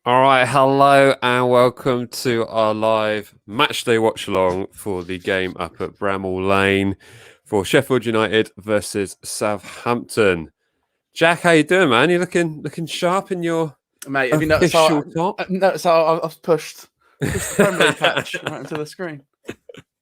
All right, hello and welcome to our live matchday watch along for the game up at Bramall Lane for Sheffield United versus Southampton. Jack, how you doing, man? You looking sharp in your Mate, have you noticed official top? I've pushed the friendly patch right into the screen?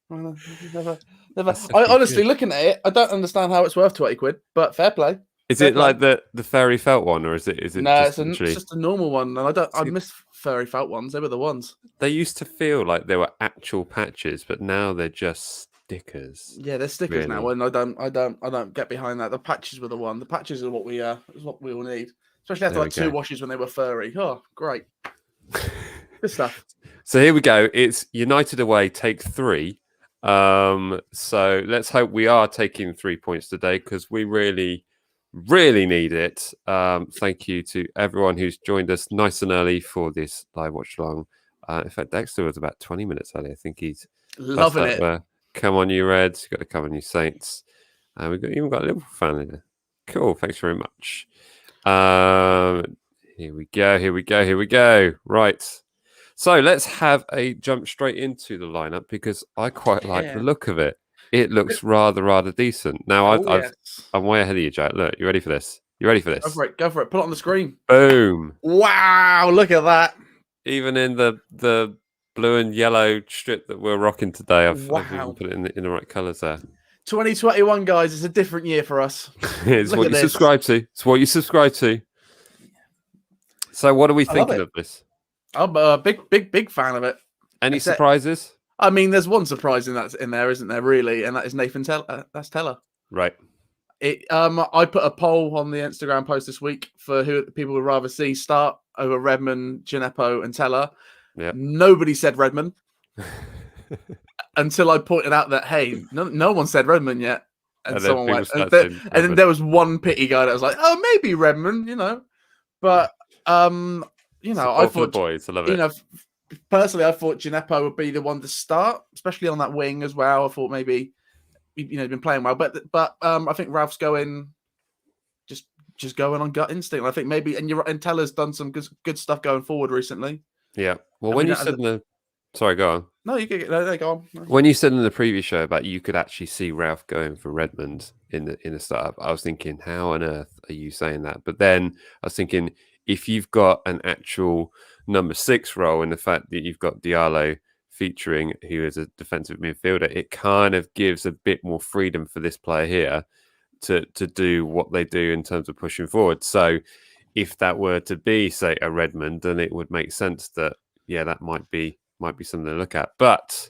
Never. I honestly, looking at it, I don't understand how it's worth 20 quid, but fair play. Is Fair it play. like the fairy felt one, or is it No, just it's literally? just a normal one, and I miss furry felt ones. They were the ones. They used to feel like they were actual patches, but now they're just stickers. Yeah, they're stickers now, Really. and I don't get behind that. The patches were the one. The patches are what we all need, especially after There we like 2 go. washes when they were furry. Oh, great, good stuff. So here we go. It's United away, take 3. So let's hope we are taking 3 points today because we really need it. Thank you to everyone who's joined us nice and early for this live watch along. In fact, Dexter was about 20 minutes early. I think he's Loving it. Come on, you Reds. You've got to come on, you Saints. We've even got a Liverpool fan in there. Cool. Thanks very much. Here we go. Right. So let's have a jump straight into the lineup because I quite like the look of it. It looks rather decent. Now I'm way ahead of you, Jack. Look, you ready for this? You ready for this? Go for it. Put it on the screen. Boom! Wow, look at that. Even in the blue and yellow strip that we're rocking today, I've even put it in the right colours there. 2021, guys, it's a different year for us. It's what you subscribe to. It's what you subscribe to. So what are we thinking of this? I'm a big fan of it. Any surprises? I mean, there's one surprise in there, isn't there? Really, and that is Nathan Teller. That's Teller. Right. I put a poll on the Instagram post this week for who people would rather see start over Redmond, Gineppo, and Teller. Yeah. Nobody said Redmond until I pointed out that no one said Redmond yet, and someone went. And then there was one pity guy that was like, "Oh, maybe Redmond," But I thought boys, I love it. Personally, I thought Gineppo would be the one to start, especially on that wing as well. I thought maybe he'd been playing well, but I think Ralph's going just going on gut instinct. I think maybe and Teller's done some good stuff going forward recently. Yeah. Well, when you said sorry, go on. No, you can go on. When you said in the previous show about you could actually see Ralph going for Redmond in the startup, I was thinking, how on earth are you saying that? But then I was thinking, if you've got an actual number 6 role in the fact that you've got Diallo featuring, who is a defensive midfielder, it kind of gives a bit more freedom for this player here to do what they do in terms of pushing forward. So if that were to be, say, a Redmond, then it would make sense that, yeah, that might be something to look at. But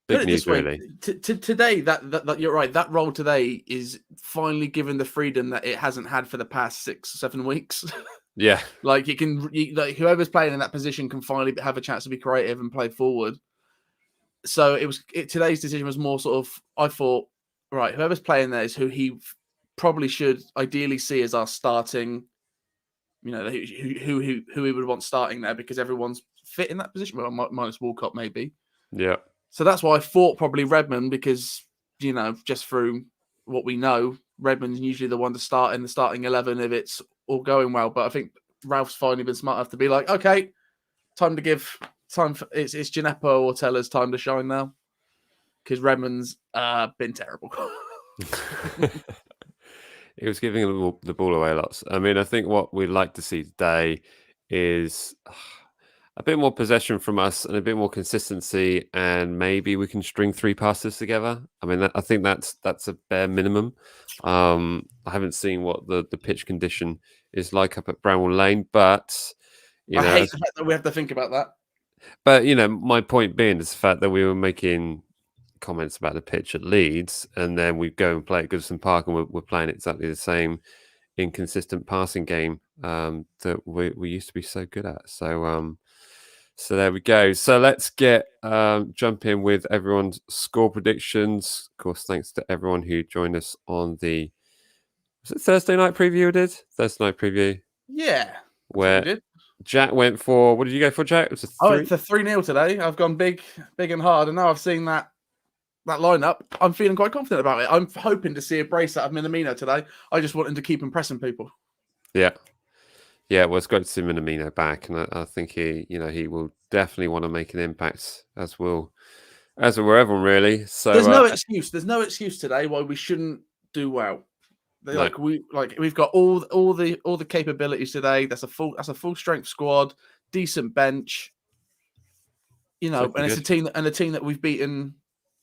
big news, really. Today, that you're right. That role today is finally given the freedom that it hasn't had for the past 6 or 7 weeks. Yeah, like whoever's playing in that position can finally have a chance to be creative and play forward. So today's decision was more sort of, I thought, right, whoever's playing there is who he probably should ideally see as our starting. Who he would want starting there because everyone's fit in that position, well, minus Walcott maybe. Yeah. So that's why I thought probably Redmond because just through what we know, Redmond's usually the one to start in the starting 11 if it's all going well. But I think Ralph's finally been smart enough to be like, okay, it's Gineppo or Teller's time to shine now because Redmond's been terrible. He was giving the ball away lots. I mean, I think what we'd like to see today is a bit more possession from us and a bit more consistency, and maybe we can string 3 passes together. I mean, I think that's a bare minimum. I haven't seen what the pitch condition is like up at Bramall Lane, but I hate the fact that we have to think about that. But my point being is the fact that we were making comments about the pitch at Leeds, and then we go and play at Goodison Park, and we're playing exactly the same inconsistent passing game that we used to be so good at. So there we go. So let's jump in with everyone's score predictions. Of course, thanks to everyone who joined us on the Thursday night preview. Thursday night preview. Yeah. Where Jack went for, what did you go for, Jack? It was it's a 3-0 today. I've gone big and hard, and now I've seen that lineup. I'm feeling quite confident about it. I'm hoping to see a brace out of Minamino today. I just want him to keep impressing people. Yeah. Yeah, well, it's great to see Minamino back, and I think he will definitely want to make an impact, as will everyone really. There's So no excuse. There's no excuse today why we shouldn't do well. no, We've got all the capabilities today. That's a full strength squad, decent bench. it's And looking it's a good. team that we've beaten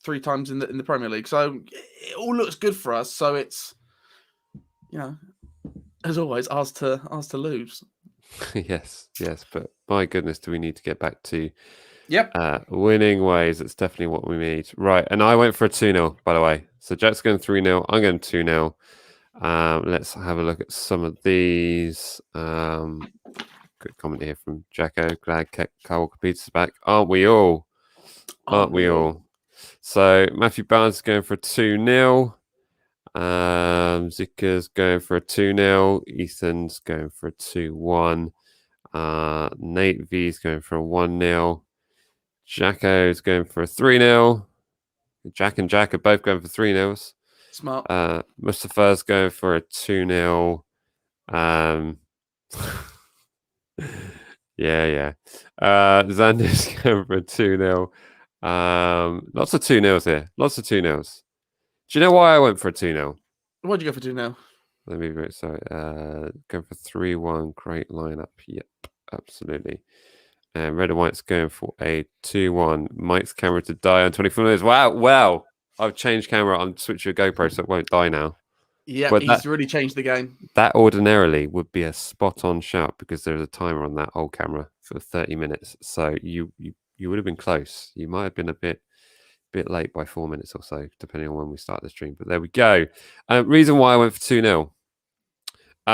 3 times in the Premier League. So it all looks good for us. So it's as always ours to lose. Yes, but my goodness, do we need to get back to Yep. winning ways? That's definitely what we need. Right, and I went for a 2-0, by the way. So Jack's going 3-0. I'm going 2-0. Let's have a look at some of these. Good comment here from Jacko. Glad Carl Peters is back. Aren't we all? Aren't we all? So Matthew Barnes is going for a 2-0. Zika's going for a 2-0. Ethan's going for a 2-1. Nate V's going for a 1-0. Jacko's going for a 3-0. Jack and Jack are both going for 3-0s. Smart. Mustafa's going for a 2-0. Yeah. Xander's going for a 2-0. Lots of 2-0s here. Lots of 2-0s. Do you know why I went for a 2-0? What'd you go for 2-0? Let me sorry. Going for 3-1. Great lineup. Yep, absolutely. And Red and White's going for a 2-1. Mike's camera to die on 24 minutes. Wow. I've changed camera. I'm switching to GoPro so it won't die now. Yeah, But he's really changed the game. That ordinarily would be a spot-on shot because there's a timer on that old camera for 30 minutes. So you would have been close. You might have been a bit late by 4 minutes or so, depending on when we start the stream. But there we go. Reason why I went for 2-0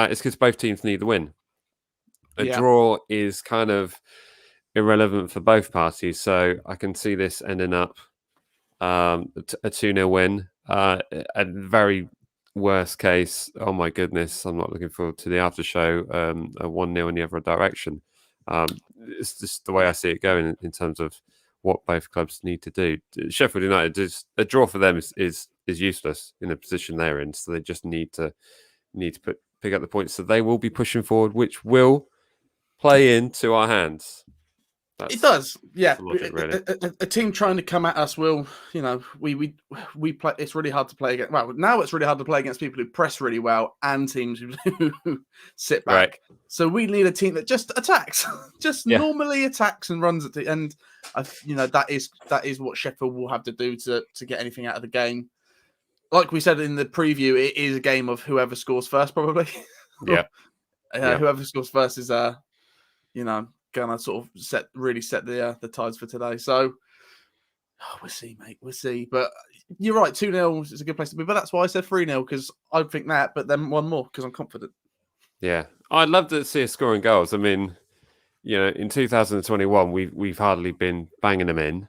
is because both teams need the win. A draw is kind of irrelevant for both parties. So I can see this ending up a 2-0 win. At very worst case, oh my goodness, I'm not looking forward to the after show. A 1-0 in the other direction. It's just the way I see it going in terms of what both clubs need to do. Sheffield United, a draw for them is useless in the position they're in. So they just need to pick up the points. So they will be pushing forward, which will play into our hands. It does, yeah. Logic, really. A team trying to come at us will, we play. It's really hard to play against. Well, now it's really hard to play against people who press really well and teams who sit back. Right. So we need a team that just attacks, normally attacks and runs at the end. That is what Sheffield will have to do to get anything out of the game. Like we said in the preview, it is a game of whoever scores first, probably. Yeah. Whoever scores first is gonna sort of set the tides for today. So we'll see, mate. We'll see. But you're right, 2-0 is a good place to be. But that's why I said 3-0, because I think that, but then one more because I'm confident. Yeah. I'd love to see us scoring goals. I mean, in 2021 we've hardly been banging them in.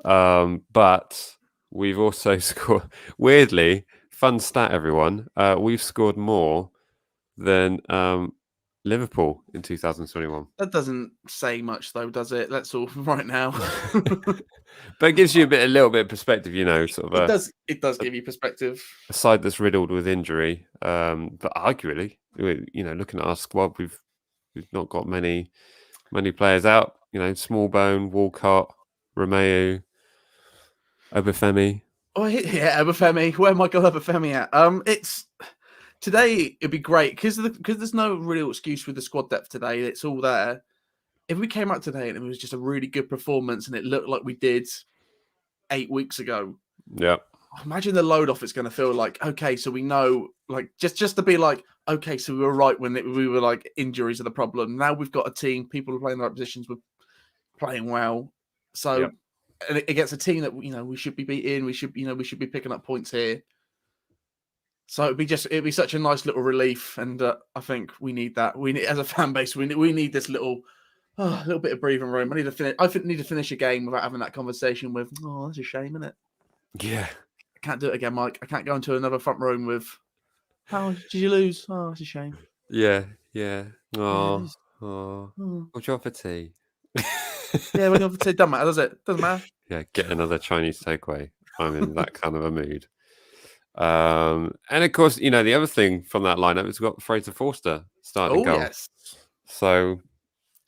But we've also scored, weirdly, fun stat everyone, we've scored more than Liverpool in 2021. That doesn't say much, though, does it? That's all right now. But it gives you a little bit of perspective, sort of. It does give you perspective. A side that's riddled with injury, but arguably, looking at our squad, we've not got many players out. Smallbone, Walcott, Romeo, Obafemi. Oh yeah, Obafemi. Where Michael Obafemi at? Today it'd be great because there's no real excuse with the squad depth today. It's all there. If we came out today and it was just a really good performance and it looked like we did 8 weeks ago, yeah. Imagine the load off it's going to feel like. Okay, so we know, like, just to be like, okay, so we were right when we were like injuries are the problem. Now we've got a team, people are playing the right positions, we're playing well. So, and against a team that we should be beating, we should be picking up points here. So it'd be such a nice little relief, and I think we need that. We need, as a fan base, we need this little bit of breathing room. I need to finish a game without having that conversation with, oh, that's a shame, isn't it? Yeah. I can't do it again, Mike. I can't go into another front room with, how did you lose? Oh, it's a shame. Yeah. Oh. What's your for tea? Yeah, we're going for tea. Doesn't matter, does it? Doesn't matter. Yeah, get another Chinese takeaway. I'm in that kind of a mood. And of course, the other thing from that lineup is we've got Fraser Forster starting goal. Yes. So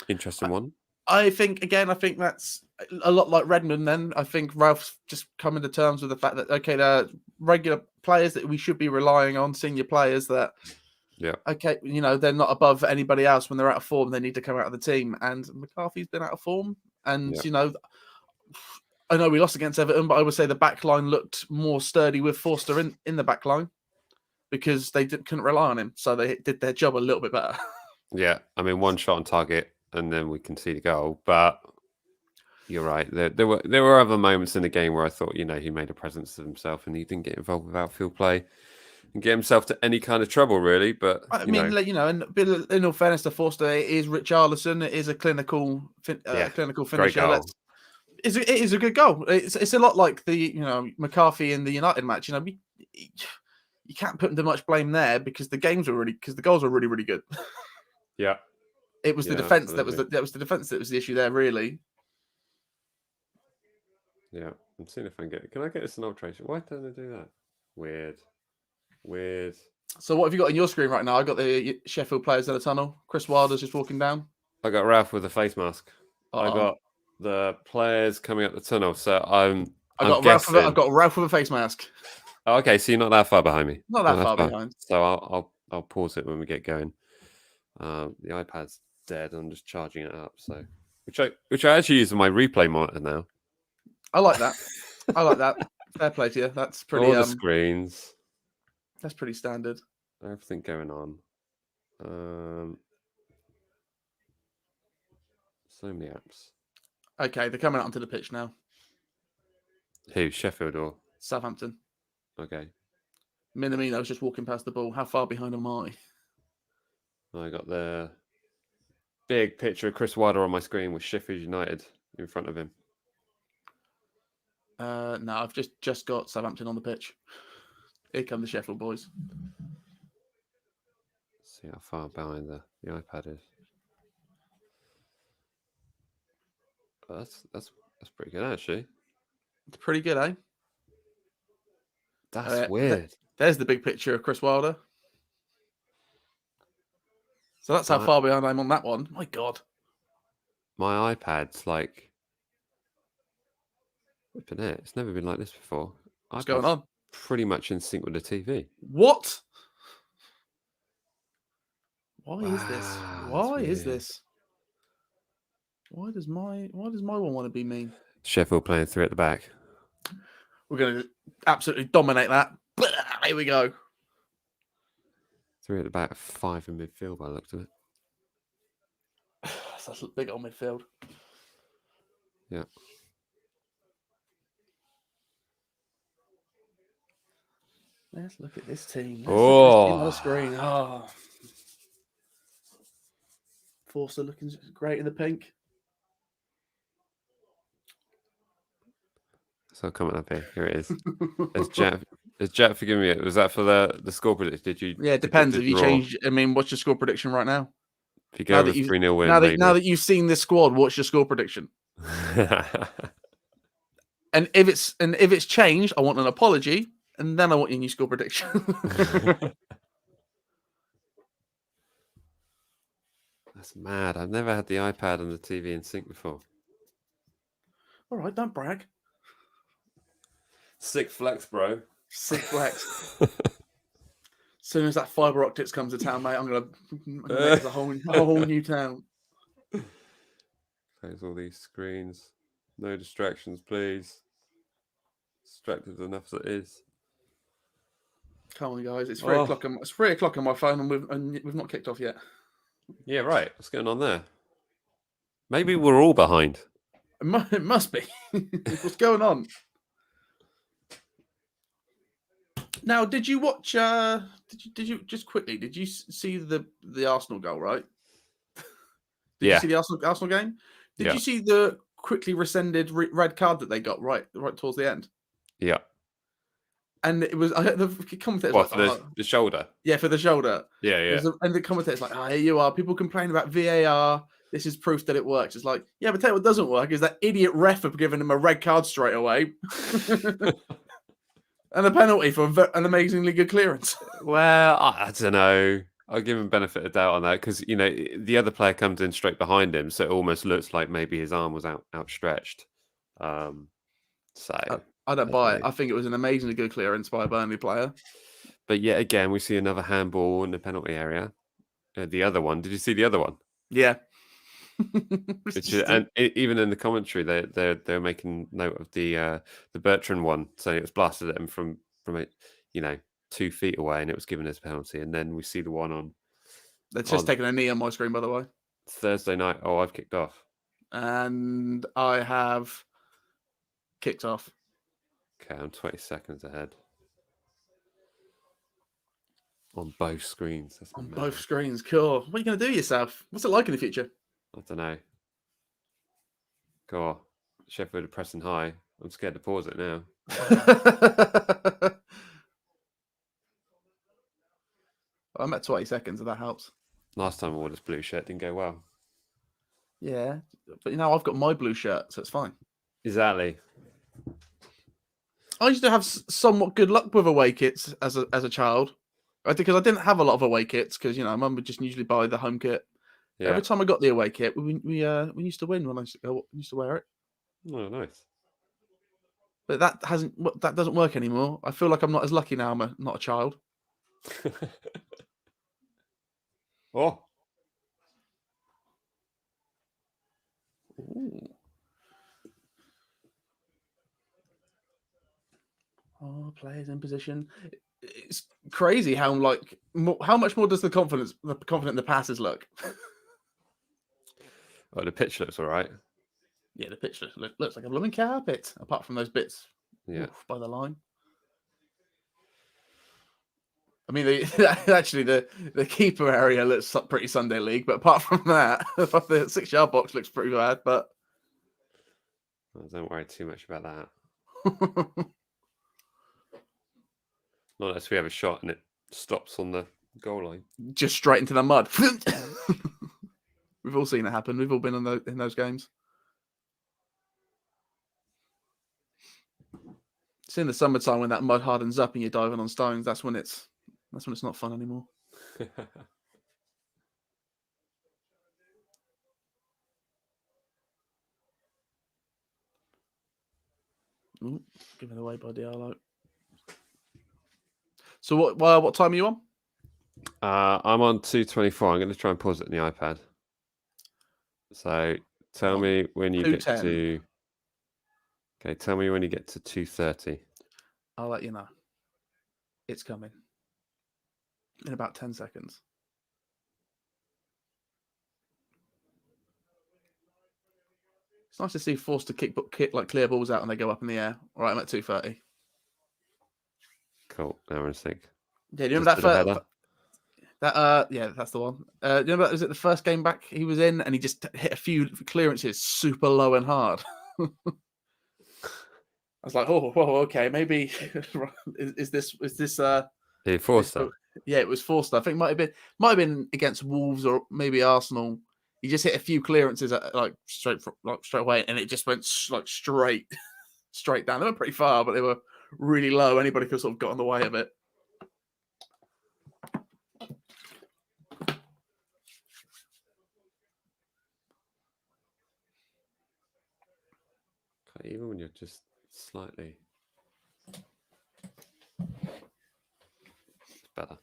interesting one. I think that's a lot like Redmond. Then I think Ralph's just coming to terms with the fact that okay, they're regular players that we should be relying on, senior players that Yeah. okay, they're not above anybody else when they're out of form. They need to come out of the team, and McCarthy's been out of form, and Yeah. I know we lost against Everton, but I would say the back line looked more sturdy with Forster in the back line because they couldn't rely on him, so they did their job a little bit better. Yeah. I mean, one shot on target, and then we concede a goal. But you're right. There were other moments in the game where I thought, he made a presence of himself, and he didn't get involved with outfield play and get himself to any kind of trouble, really. But I mean, and in all fairness to Forster, it is Richarlison. It is a clinical great finisher. goal. It is a good goal. It's a lot like the McCarthy in the United match. You can't put too much blame there because the goals were really really good. Yeah, it was the defense that was the defense that was the issue there, really. Yeah, I'm seeing if I can I get this an alteration? Why don't I do that? Weird. So what have you got on your screen right now? I got the Sheffield players in the tunnel. Chris Wilder's just walking down. I got Ralph with a face mask. Uh-oh. I got the players coming up the tunnel. So I've got Ralph with a face mask. Oh, okay, so you're not that far behind me. Not that far behind. So I'll pause it when we get going. The iPad's dead. I'm just charging it up. So which I actually use on my replay monitor now. I like that. Fair play to you. That's pretty. All the screens. That's pretty standard. Everything going on. So many apps. Okay, they're coming out onto the pitch now. Who? Sheffield or Southampton? Okay. Minamino's just walking past the ball. How far behind am I? I got the big picture of Chris Wilder on my screen with Sheffield United in front of him. No, I've just got Southampton on the pitch. Here come the Sheffield boys. See how far behind the iPad is. Oh, that's pretty good, actually. It's pretty good, eh? That's weird. There's the big picture of Chris Wilder. So that's how far behind I'm on that one. My God. My iPad's like... Flipping it. It's never been like this before. What's going on? Pretty much in sync with the TV. What? Why is this? Why is this? Why does my one want to be mean? Sheffield playing 3 at the back. We're going to absolutely dominate that. Here we go. 3 at the back, 5 in midfield by the looks of it. That's a big old midfield. Yeah. Let's look at this team. Look at this team on the screen. Oh. Forster looking great in the pink. So coming up here. Here it is. Has Jack forgiven me? Was that for the score prediction? Did you? Yeah, it depends. If you change, I mean, what's your score prediction right now? If you go with 3-0 win, now that you've seen this squad, what's your score prediction? And if it's changed, I want an apology, and then I want your new score prediction. That's mad. I've never had the iPad and the TV in sync before. All right, don't brag. Sick flex, bro. Sick flex. As soon as that fiber optics comes to town, mate, I'm gonna make a whole new town. Close all these screens. No distractions, please. Distracted enough as it is. Come on, guys. It's 3 o'clock. It's 3 o'clock on my phone, and we've not kicked off yet. Yeah, right. What's going on there? Maybe we're all behind. It must be. What's going on? Now, did you watch? Did you just quickly? Did you see the Arsenal goal? Right? Did you see the Arsenal game? Did you see the quickly rescinded red card that they got right towards the end? Yeah. And it was the commentators for the shoulder. Yeah, for the shoulder. Yeah. And the commentators like, here you are. People complain about VAR. This is proof that it works. It's like, yeah, but tell you what doesn't work is that idiot ref for giving him a red card straight away. And a penalty for an amazingly good clearance. Well, I don't know. I'll give him benefit of doubt on that because the other player comes in straight behind him, so it almost looks like maybe his arm was outstretched. So I don't I buy don't it. know. I think it was an amazingly good clearance by a Burnley player. But yet again, we see another handball in the penalty area. The other one. Did you see the other one? Yeah. Even in the commentary, they're making note of the Bertrand one, saying it was blasted at him from 2 feet away, and it was given as a penalty. And then we see the one on. They're just taking a knee on my screen, by the way. Thursday night. Oh, I've kicked off. And I have kicked off. Okay, I'm 20 seconds ahead. On both screens. That's on both screens. Cool. What are you going to do yourself? What's it like in the future? I don't know. Go on. Sheffield are pressing high. I'm scared to pause it now. I'm at 20 seconds, if that helps. Last time I wore this blue shirt didn't go well. Yeah, but I've got my blue shirt, so it's fine. Exactly. I used to have somewhat good luck with away kits as a child. Because I didn't have a lot of away kits because Mum would just usually buy the home kit. Yeah. Every time I got the away kit, we used to win when I used to wear it. Oh, nice. But that doesn't work anymore. I feel like I'm not as lucky now. I'm not a child. Oh. Ooh. Oh, players in position. It's crazy how much more does the confident in the passes look? Oh, the pitch looks all right. Yeah, the pitch looks like a blooming carpet, apart from those bits by the line. I mean, actually, the keeper area looks pretty Sunday League, but apart from that, the 6-yard box looks pretty bad. But don't worry too much about that. Not unless we have a shot and it stops on the goal line. Just straight into the mud. We've all seen it happen. We've all been in those games. It's in the summertime when that mud hardens up and you're diving on stones. That's when it's not fun anymore. Ooh, given away by Diallo. So what time are you on? I'm on 2:24. I'm going to try and pause it on the iPad. So tell me when you get to. Okay, tell me when you get to 2:30. I'll let you know. It's coming in about 10 seconds. It's nice to see forced to kick like clear balls out and they go up in the air. All right, I'm at 2:30. Cool. Now we're in sync. Yeah, do you remember yeah, that's the one. Do you remember was it the first game back he was in and he just hit a few clearances super low and hard? I was like, oh, okay, maybe is this Forster? Yeah, it was Forster. I think it might have been against Wolves or maybe Arsenal. He just hit a few clearances straight away, and it just went straight down. They were pretty far, but they were really low. Anybody could sort of got in the way of it. Even when you're just slightly, it's better.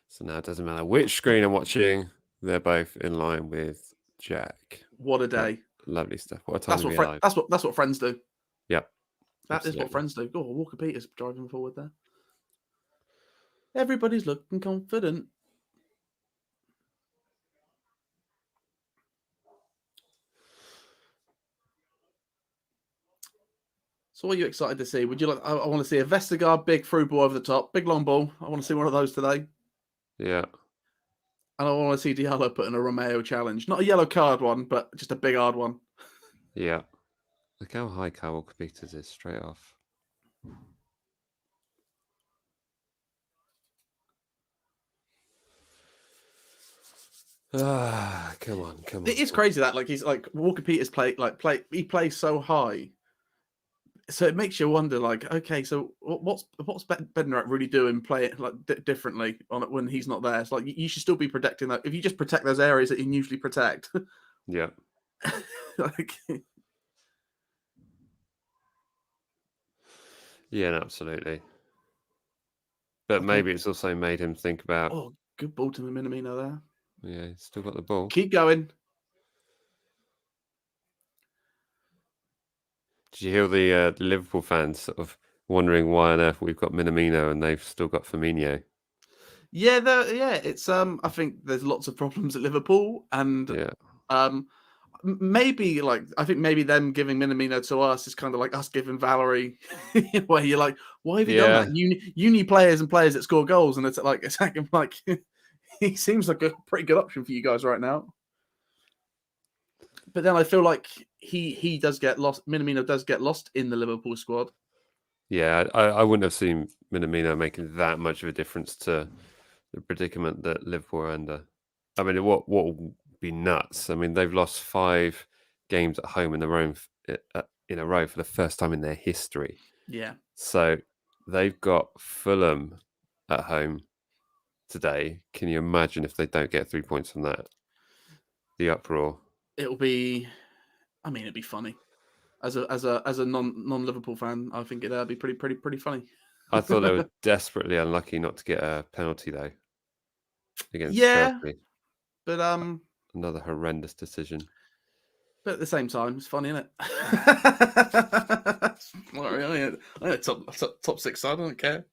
So now it doesn't matter which screen I'm watching; they're both in line with Jack. What a day! Lovely stuff. What a time to be alive. That's what friends do. Yep. That is what friends do. Oh, Walker Peters driving forward there. Everybody's looking confident. So what are you excited to see? Would you like? I want to see a Vestergaard big through ball over the top, big long ball. I want to see one of those today. Yeah. And I want to see Diallo put in a Romeo challenge. Not a yellow card one, but just a big hard one. Yeah. Look how high Kyle Peters is straight off. Come on. It is crazy that he's Walker Peters he plays so high. So it makes you wonder, like, okay, so what's Bednarak really doing, play it like differently on it when he's not there? It's like you should still be protecting that. If you just protect those areas that you usually protect, Yeah. like, Yeah, absolutely. But okay. maybe it's also made him think about. Oh, good ball to Minamino there. Yeah, he's still got the ball. Keep going. Did you hear the Liverpool fans sort of wondering why on earth we've got Minamino and they've still got Firmino? Yeah, it's I think there's lots of problems at Liverpool, and Yeah. maybe like I think maybe them giving Minamino to us is kind of like us giving Valerie, where you're like, why have you done that? You need players and players that score goals, and it's like he seems like a pretty good option for you guys right now. But then I feel like he does get lost. Minamino does get lost in the Liverpool squad. Yeah, I wouldn't have seen Minamino making that much of a difference to the predicament that Liverpool are under. I mean, what will be nuts? I mean, they've lost 5 games at home in a row for the first time in their history. Yeah. So they've got Fulham at home today. Can you imagine if they don't get 3 points from that? The uproar. It'll be. I mean, it'd be funny. As a non Liverpool fan, I think it'd be pretty funny. I thought they were desperately unlucky not to get a penalty though against Chelsea. But Another horrendous decision. But at the same time, it's funny, isn't it? I'm a top 6 side. I don't care.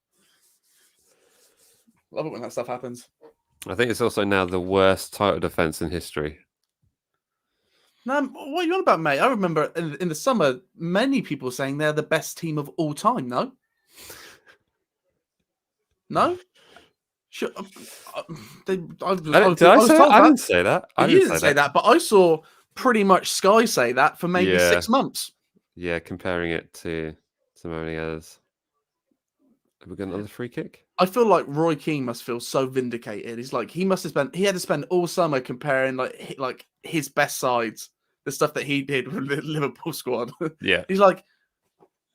Love it when that stuff happens. I think it's also now the worst title defense in history. No, what are you on about, mate? I remember in the summer, many people saying they're the best team of all time. No, no. Sure. I didn't say that. You didn't say that, but I saw pretty much Sky say that for maybe 6 months. Yeah, comparing it to so many others. Have we got another free kick? I feel like Roy Keane must feel so vindicated. He's like he had to spend all summer comparing like his best sides, the stuff that he did with the Liverpool squad. Yeah, he's like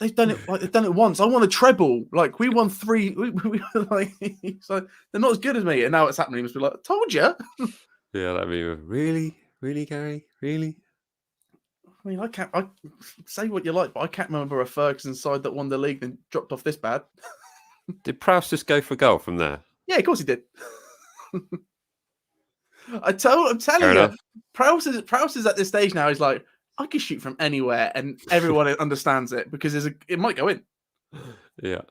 they've done it once. I won a treble. Like we won 3. We like so they're not as good as me, and now it's happening. He must be like, I told you. Yeah, that'd be really, Gary, really. I mean, I say what you like, but I can't remember a Ferguson side that won the league and dropped off this bad. Did Prowse just go for goal from there? Yeah, of course he did. I'm telling you, Prowse is at this stage now. He's like, I can shoot from anywhere, and everyone understands it because it might go in. Yeah,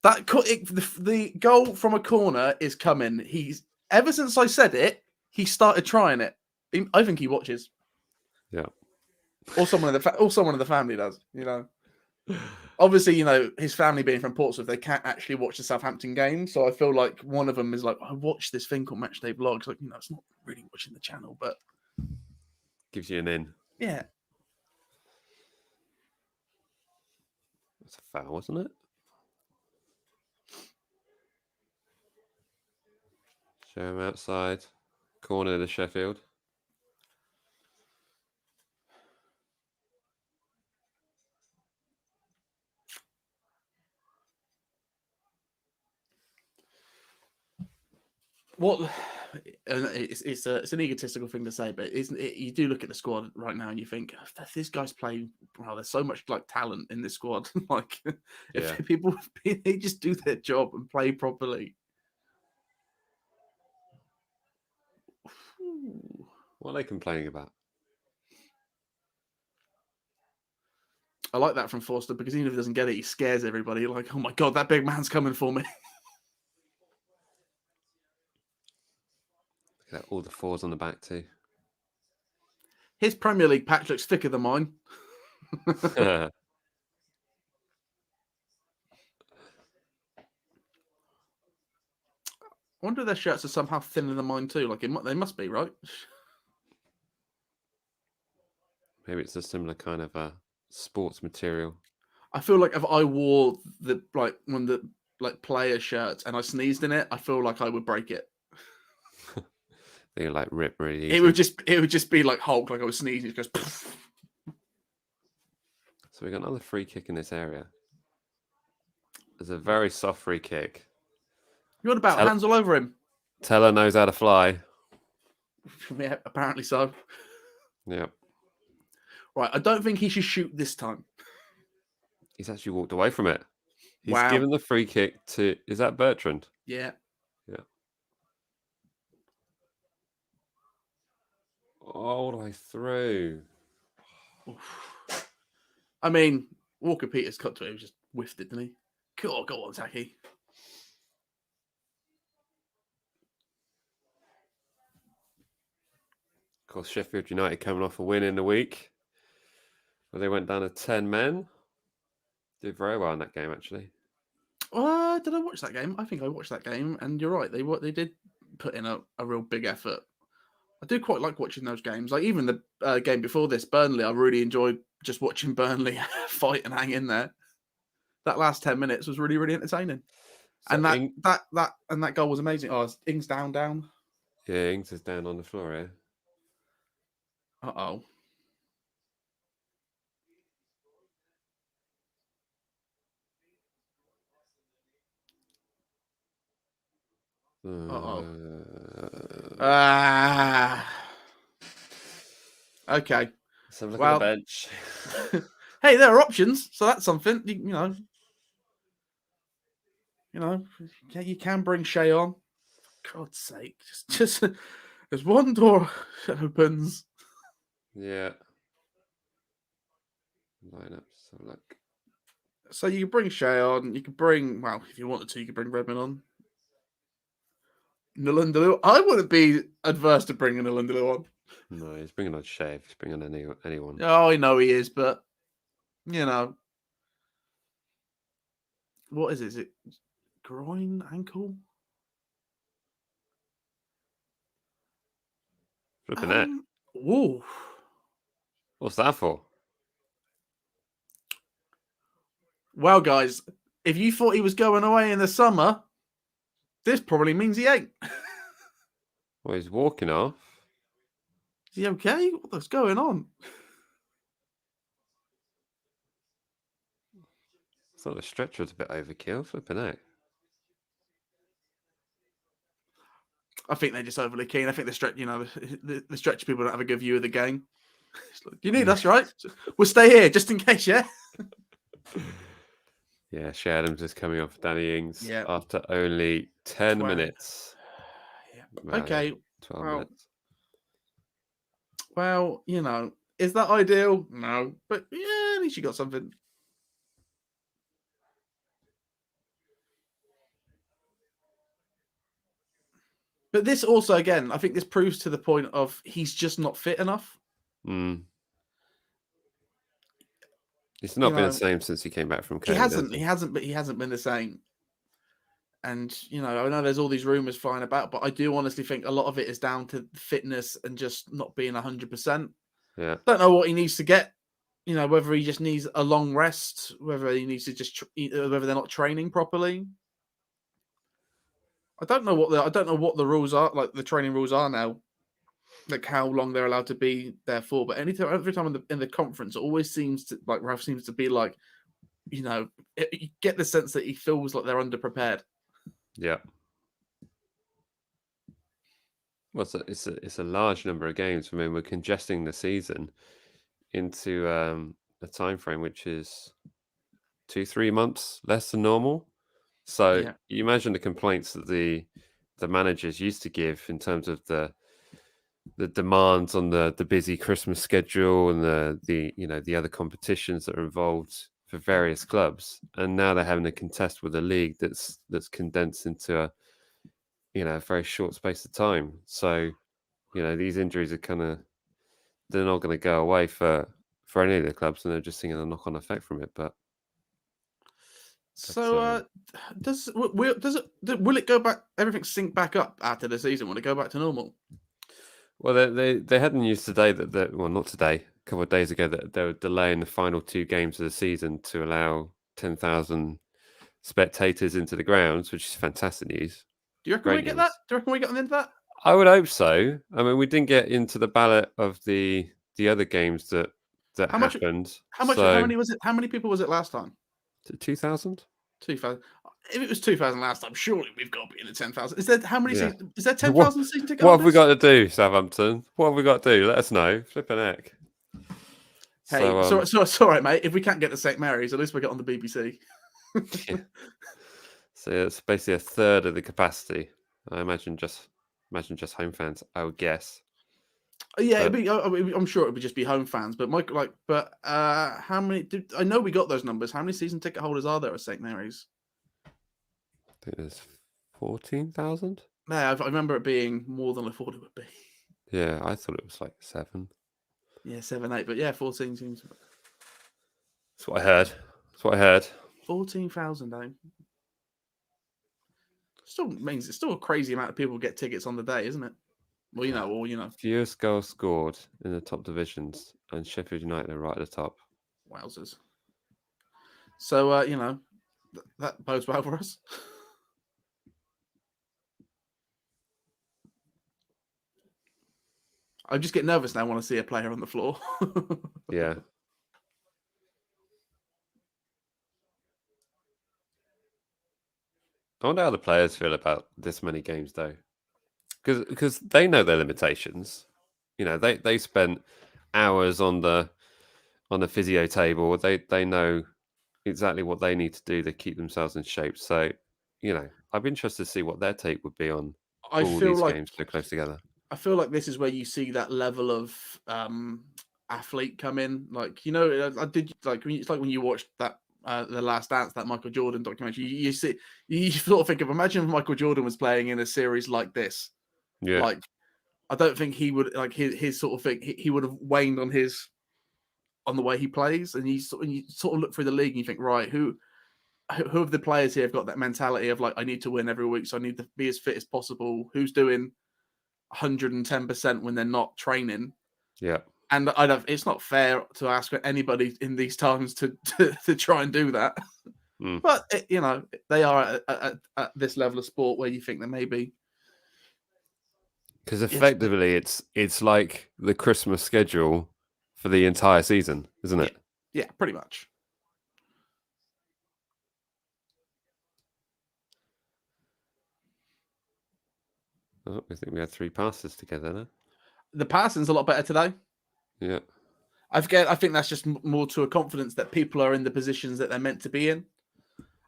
the goal from a corner is coming. He's ever since I said it, he started trying it. I think he watches. Yeah, or someone in the family does. You know. Obviously, you know, his family being from Portsmouth, they can't actually watch the Southampton game. So I feel like one of them is like, I watch this thing called MatchDayVlogs. Like, you know, it's not really watching the channel, but gives you an in. Yeah. That's a foul, wasn't it? Show him outside. Corner to Sheffield. It's an egotistical thing to say, but you do look at the squad right now and you think this guy's playing. Wow, there's so much like talent in this squad. Like, if people they just do their job and play properly. What are they complaining about? I like that from Forster because even if he doesn't get it, he scares everybody. Like, oh my god, that big man's coming for me. Look at all the 4s on the back too. His Premier League patch looks thicker than mine. I wonder if their shirts are somehow thinner than mine too. Like they must be, right? Maybe it's a similar kind of sports material. I feel like if I wore one of the player shirts and I sneezed in it, I feel like I would break it. They like rip really easy. It would just be like Hulk, like I was sneezing. It goes. Poof. That's So we got another free kick in this area. There's a very soft free kick. You're on about hands all over him. Teller knows how to fly. Yeah, apparently so. Yep. Right, I don't think he should shoot this time. He's actually walked away from it. He's Wow. given the free kick to... Is that Bertrand? Yeah. Yeah. All the way through. I mean, Walker Peters cut to it. He just whiffed it, didn't he? Cool, go on, Taki. Of course, Sheffield United coming off a win in the week where they went down to 10 men. Did very well in that game, actually. Did I watch that game? I think I watched that game, and you're right. They did put in a real big effort. I do quite like watching those games. Like even the game before this, Burnley, I really enjoyed just watching Burnley fight and hang in there. That last 10 minutes was really, really entertaining. So and that goal was amazing. Oh, Ings down. Yeah, Ings is down on the floor here. Uh-oh. Okay. Let's have a look at the bench. Hey, there are options, so that's something. You can bring Shay on. For God's sake, just there's one door that opens. Yeah. Lineups. So look. So you can bring Shay on. You can bring, well, if you wanted to, you could bring Redmond on. Nalundalu. I wouldn't be adverse to bringing Nalundalu on. No, he's bringing on Shay. He's bringing on anyone. Oh, I know he is, but what is it? Is it groin, ankle? Flipping that. Whoa. What's that for? Well, guys, if you thought he was going away in the summer, this probably means he ain't. Well, he's walking off. Is he okay? What's going on? I thought the stretcher was a bit overkill. Flipping out. I think they're just overly keen. I think the stretcher people don't have a good view of the game. Like, you need us, right? We'll stay here just in case, yeah? Yeah, Shay Adams is coming off Danny Ings after only 10 minutes. Yeah. Well, okay. 12 minutes. Well, is that ideal? No. But yeah, at least you got something. But this also, again, I think this proves to the point of he's just not fit enough. He's not been the same since he came back from COVID. He hasn't been the same. And, I know there's all these rumors flying about, but I do honestly think a lot of it is down to fitness and just not being 100%. Yeah. Don't know what he needs to get, whether he just needs a long rest, whether he needs to just, whether they're not training properly. I don't know what the rules are, like the training rules are now, like how long they're allowed to be there for. But every time in the conference, it always seems to, like, Ralph seems to be like, you get the sense that he feels like they're underprepared. Yeah. Well, it's a large number of games. I mean, we're congesting the season into a time frame which is 2-3 months less than normal. So you imagine the complaints that the managers used to give in terms of the demands on the busy Christmas schedule and the other competitions that are involved for various clubs, and now they're having to contest with a league that's condensed into a very short space of time. So these injuries are they're not going to go away for any of the clubs, and they're just seeing a knock-on effect from it. But so, will it go back? Everything sync back up after the season? Will it go back to normal? Well, they had news today that well, not today, a couple of days ago, that they were delaying the final 2 games of the season to allow 10,000 spectators into the grounds, which is fantastic news. Do you reckon we get that? Do you reckon we get into that? I would hope so. I mean, we didn't get into the ballot of the other games that that How much? happened. How much? How So many was it? How many people was it last time? 2000. 2,000. If it was 2,000 last time, surely we've got to be in the 10,000. Is there how many? Yeah. Is there What 10,000 season ticket what have we holders? got to do, Southampton? What have we got to do? Let us know. Flipping heck. Hey, So so it's all right, mate. If we can't get to St Mary's, at least we get on the BBC. yeah. So it's basically a third of the capacity. I imagine just home fans, I would guess. Yeah, But I'm sure it would just be home fans. But how many? I know we got those numbers. How many season ticket holders are there at St Mary's? I think there's 14,000. No, I remember it being more than I thought it would be. Yeah, I thought it was like 7. Yeah, 7, 8, but yeah, 14 seems. That's what I heard. 14,000, eh? Still means it's still a crazy amount of people get tickets on the day, isn't it? Well, you know. Fewest goals scored in the top divisions, and Sheffield United are right at the top. Wowzers. So, that bodes well for us. I just get nervous now. I want to see a player on the floor. Yeah. I wonder how the players feel about this many games, though, because they know their limitations. You know, they spent hours on the physio table. They know exactly what they need to do to keep themselves in shape. So, you know, I'd be interested to see what their take would be on I all feel these like games so close together. I feel like this is where you see that level of athlete come in. Like, I did like it's like when you watched that The Last Dance, that Michael Jordan documentary. You see, you sort of think of imagine if Michael Jordan was playing in a series like this. Yeah, Like, I don't think he would like his sort of thing. He would have waned on the way he plays, and you sort of look through the league and you think, right, who of the players here have got that mentality of like, I need to win every week, so I need to be as fit as possible. Who's doing 110% when they're not training? yeah. And I don't. It's not fair to ask anybody in these times to try and do that. Mm. But they are at this level of sport where you think that maybe Because yes, effectively, it's like the Christmas schedule for the entire season, isn't yeah, it? yeah, pretty much. Oh, I think we had 3 passes together now. The passing's a lot better today. Yeah. I think that's just more to a confidence that people are in the positions that they're meant to be in.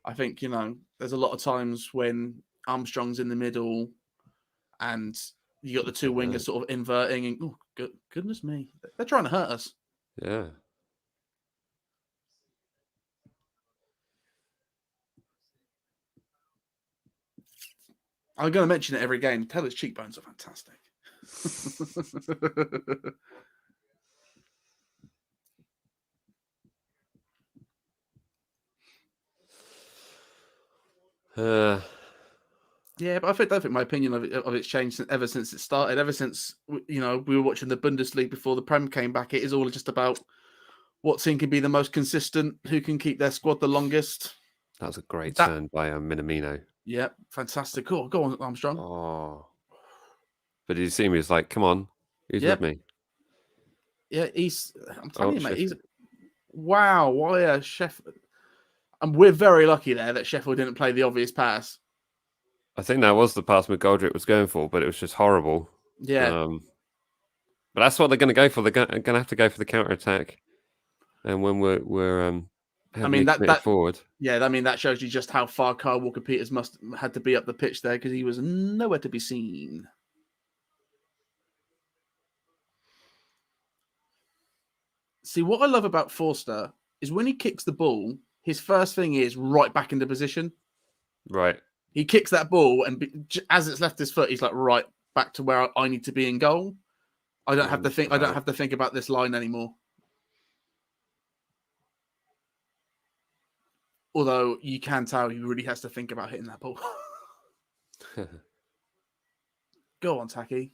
I think there's a lot of times when Armstrong's in the middle, and you got the two wingers sort of inverting, and goodness me, they're trying to hurt us. Yeah. I'm going to mention it every game. Taylor's cheekbones are fantastic. Yeah, but I don't think my opinion of it's changed ever since it started. Ever since we were watching the Bundesliga before the Prem came back, it is all just about what team can be the most consistent, who can keep their squad the longest. That was a great That turn by Minamino. Yeah, fantastic. Cool, go on, Armstrong. Oh. But did you see me? He's like, come on. He's Yep. with me. Yeah, I'm telling you, mate, Sheffield. wow, why a Sheffield? And we're very lucky there that Sheffield didn't play the obvious pass. I think that was the pass McGoldrick was going for, but it was just horrible. Yeah. But that's what they're going to go for. They're going to have to go for the counter attack. And when we're heavily committed forward. Yeah, that shows you just how far Kyle Walker-Peters had to be up the pitch there, because he was nowhere to be seen. See, what I love about Forster is when he kicks the ball, his first thing is right back into position. Right. He kicks that ball, and as it's left his foot, he's like, right back to where I need to be in goal. I don't have to think. I don't have to think about this line anymore. Although you can tell he really has to think about hitting that ball. Go on, Taki.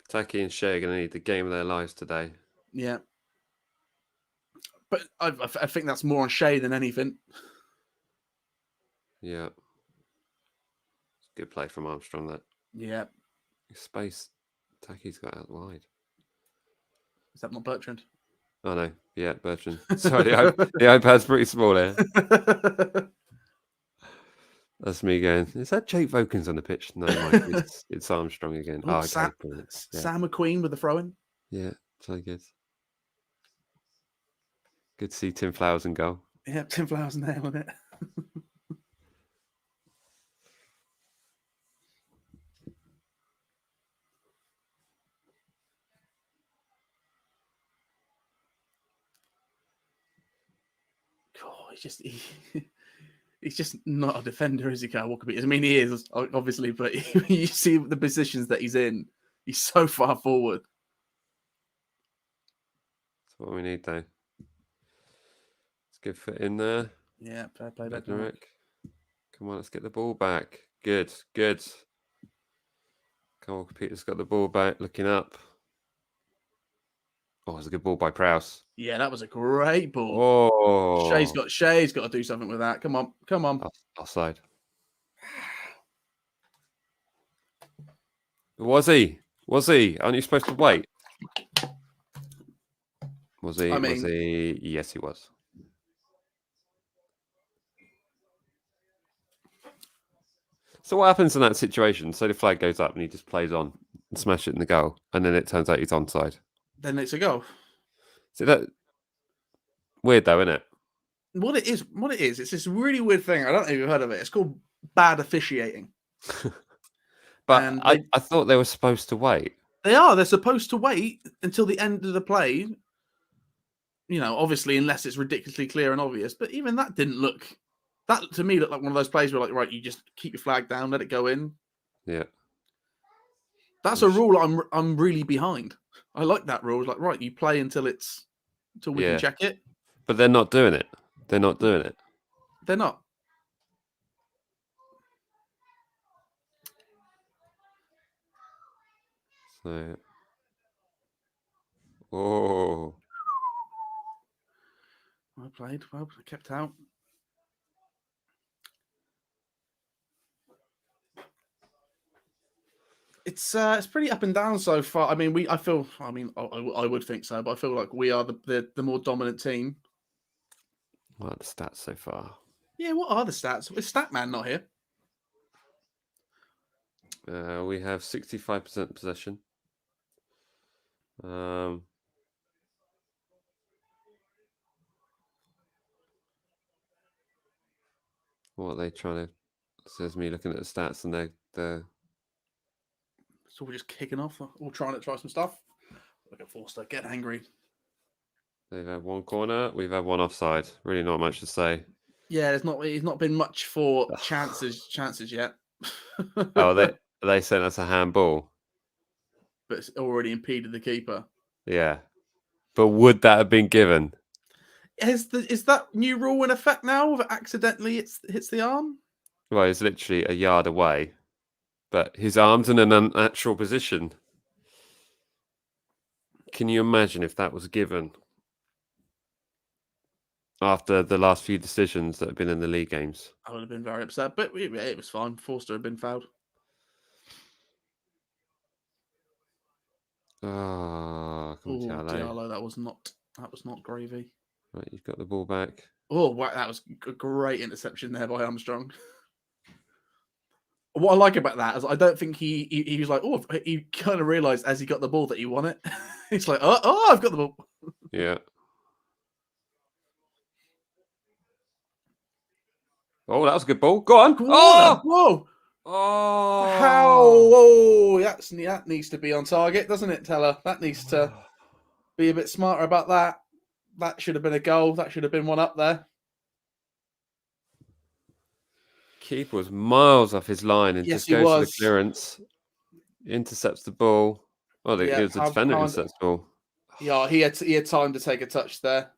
Taki and Shea are going to need the game of their lives today. Yeah. But I think that's more on Shea than anything. Yeah. It's a good play from Armstrong, that. Yeah. Space Taki's got out wide. Is that not Bertrand? Oh no, yeah, Bertrand. Sorry, the iPad's pretty small here. That's me going, is that Jake Vokins on the pitch? No, Mike, it's Armstrong again. Oh, okay, brilliant. Yeah. Sam McQueen with the throw-in. Yeah, so good. Good to see Tim Flowers in goal. Yeah, Tim Flowers in there with it. He's just not a defender, is he, Kyle Walker? I mean, he is, obviously, but you see the positions that he's in. He's so far forward. That's what we need, though. Let's get fit in there. Yeah, fair play. Come on, let's get the ball back. Good, good. Come on, Peter's got the ball back, looking up. Oh, it's a good ball by Prowse. Yeah, that was a great ball. Oh, Shay's got to do something with that. Come on. Offside. Was he? Aren't you supposed to wait? Was he? Yes, he was. So what happens in that situation? So the flag goes up and he just plays on and smash it in the goal, and then it turns out he's onside. Then it's a goal. So that weird though, isn't it? What it is, it's this really weird thing. I don't know if you've heard of it. It's called bad officiating. But I thought they were supposed to wait. They're supposed to wait until the end of the play. You know, obviously, unless it's ridiculously clear and obvious. But even that to me looked like one of those plays where, like, right, you just keep your flag down, let it go in. Yeah. That's a rule I'm really behind. I like that rule. It's like, right, you play until we can check it. But they're not doing it. They're not. So, well played. Well kept out. It's pretty up and down so far. I mean, I would think so, but I feel like we are the more dominant team. What are the stats so far? Yeah, what are the stats? Is Statman not here? We have 65% possession. What are they trying to? Says me looking at the stats and they're. So we're just kicking off, all trying to try some stuff. Look at Forster, get angry. They've had one corner. We've had one offside. Really, not much to say. Yeah, it's not been much for chances yet. Oh, they sent us a handball, but it's already impeded the keeper. Yeah, but would that have been given? Is that new rule in effect now? That accidentally hits the arm? Well, he's literally a yard away, but his arm's in an unnatural position. Can you imagine if that was given after the last few decisions that have been in the league games? I would have been very upset, but it was fine. Forster had been fouled. Oh, Diallo, that was not gravy. Right, you've got the ball back. Oh, wow, that was a great interception there by Armstrong. What I like about that is I don't think he was like, oh, he kind of realised as he got the ball that he won it. He's like, oh, I've got the ball. Yeah. Oh, that was a good ball. Go on. Oh! Whoa! Oh! How? Whoa! That needs to be on target, doesn't it, Teller? That needs to be a bit smarter about that. That should have been a goal. That should have been one up there. Keeper was miles off his line and yes, just goes for the clearance. Intercepts the ball. Oh, it was the defender who intercepts the ball. Yeah, he had time to take a touch there.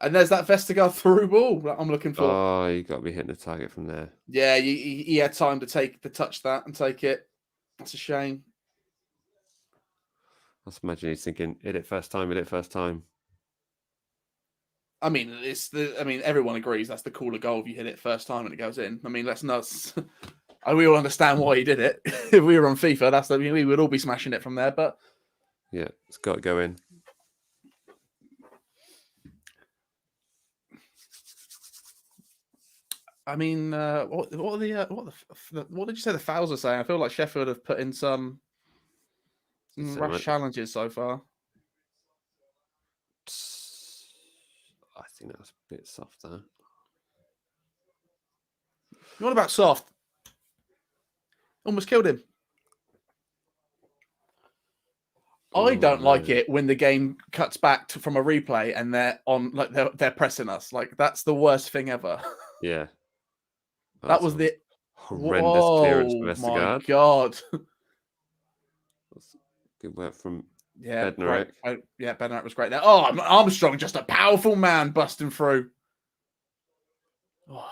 And there's that Vestergaard through ball that I'm looking for. Oh, you got to be hitting the target from there. Yeah, he had time to touch that and take it. That's a shame. I just imagine he's thinking, hit it first time. I mean, everyone agrees that's the cooler goal if you hit it first time and it goes in. I mean, let's not. We all understand why he did it. If we were on FIFA, we would all be smashing it from there. But Yeah, it's got to go in. I mean, what did you say the fouls are saying? I feel like Sheffield have put in some rash challenges so far. I think that was a bit soft there. What about soft? Almost killed him. I don't like it when the game cuts back from a replay and they're on like they're pressing us. Like that's the worst thing ever. Yeah. That was the horrendous clearance from my Vestergaard. God. Good work from Yeah, Bednarek. great. Yeah, Bednarek was great there. Oh, Armstrong, just a powerful man busting through. Oh.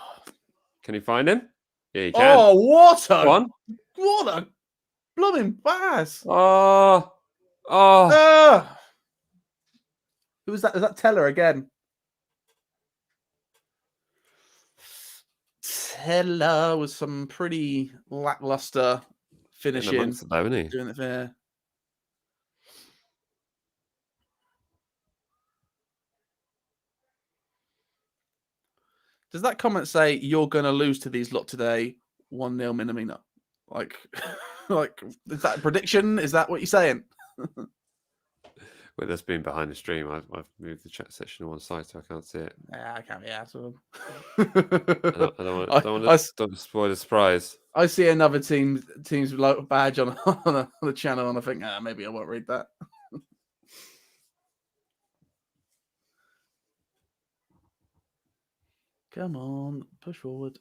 Can he find him? Yeah, he can. Oh, what a blooming pass. Oh. Who was that? Is that Teller again? Teller was some pretty lackluster finishing. Amongst it, though, isn't he? Doing it there. Does that comment say you're going to lose to these lot today? 1-0 Minamino. Like, is that a prediction? Is that what you're saying? Well, that's been behind the stream. I've moved the chat section to one side so I can't see it. Yeah, I can't be asked. I don't want to spoil the surprise. I see another team's badge on the channel, and I think, maybe I won't read that. Come on, push forward.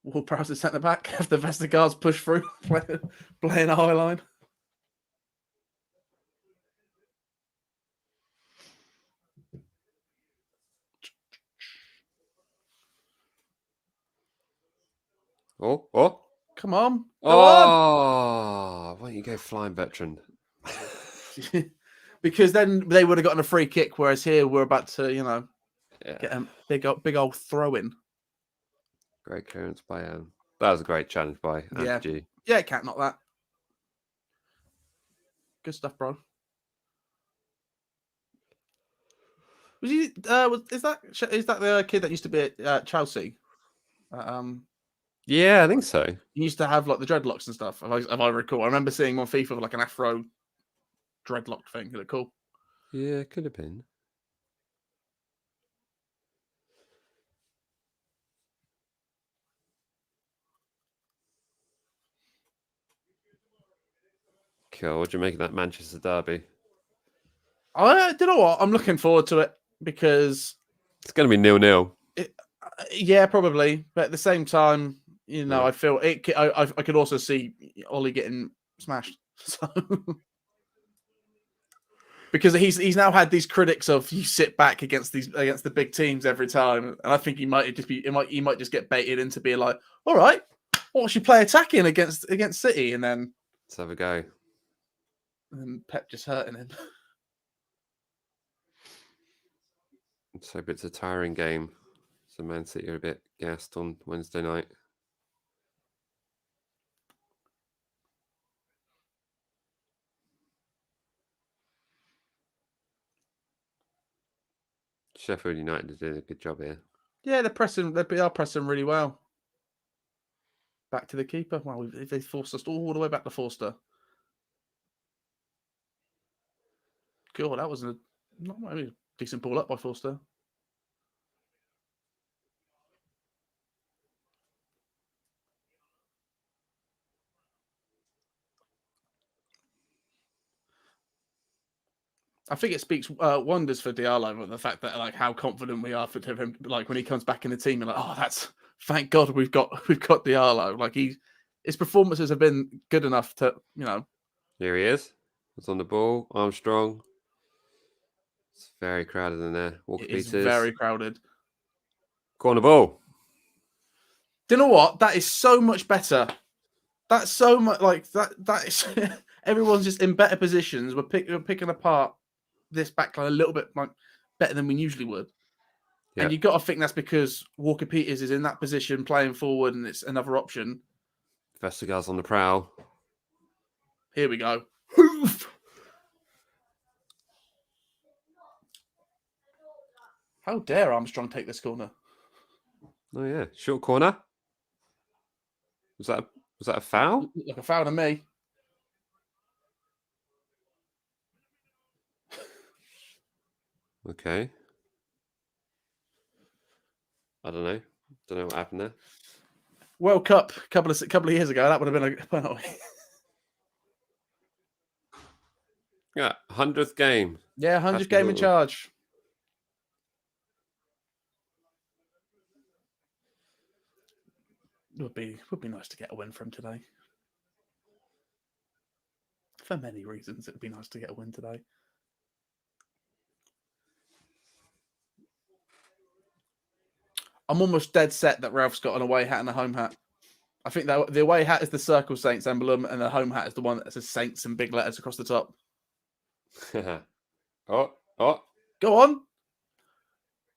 Will Prowse is centre back after Vestergaard's push through, playing a high line. Oh. Come on. Why don't you go flying veteran? Because then they would have gotten a free kick, whereas here we're about to, get a big old throw in. Great clearance by that was a great challenge by Andy. Yeah, can't knock that. Good stuff, bro. Was he? Is that the kid that used to be at Chelsea? Yeah, I think so. He used to have like the dreadlocks and stuff. If I recall, I remember seeing him on FIFA with like an afro dreadlock thing. Is it cool? Yeah, it could have been. Cool. What do you make of that Manchester derby? I don't know what. I'm looking forward to it because it's going to be 0-0. Yeah, probably. But at the same time, I feel it. I could also see Ollie getting smashed. So because he's now had these critics of you sit back against the big teams every time, and I think he might just get baited into being like, all right, what should play attacking against City, and then let's have a go. And Pep just hurting him. So it's a tiring game. So Man City are a bit gassed on Wednesday night. Sheffield United are doing a good job here. Yeah, they're pressing. They are pressing really well. Back to the keeper. Wow, they forced us all the way back to Forster. Cool. That was a decent ball up by Forster. I think it speaks wonders for Diallo, with the fact that like how confident we are for him. Like when he comes back in the team, and like, oh, thank God we've got Diallo. Like his performances have been good enough to Here he is. It's on the ball. Armstrong. It's very crowded in there. It's very crowded. Corner ball. Do you know what? That is so much better. That's so much like that. That is everyone's just in better positions. We're picking apart this backline a little bit better than we usually would. Yeah. And you've got to think that's because Walker Peters is in that position playing forward and it's another option. Vestergaard's on the prowl. Here we go. How dare Armstrong take this corner? Oh yeah, short corner. Was that a foul? Looked like a foul to me. Okay. I don't know. Don't know what happened there. World Cup a couple of years ago, that would have been a penalty. Yeah, 100th game. Yeah, 100 game in charge. Would be nice to get a win from today. For many reasons, it'd be nice to get a win today. I'm almost dead set that Ralph's got an away hat and a home hat. I think that the away hat is the Circle Saints emblem, and the home hat is the one that says Saints in big letters across the top. Oh. Go on.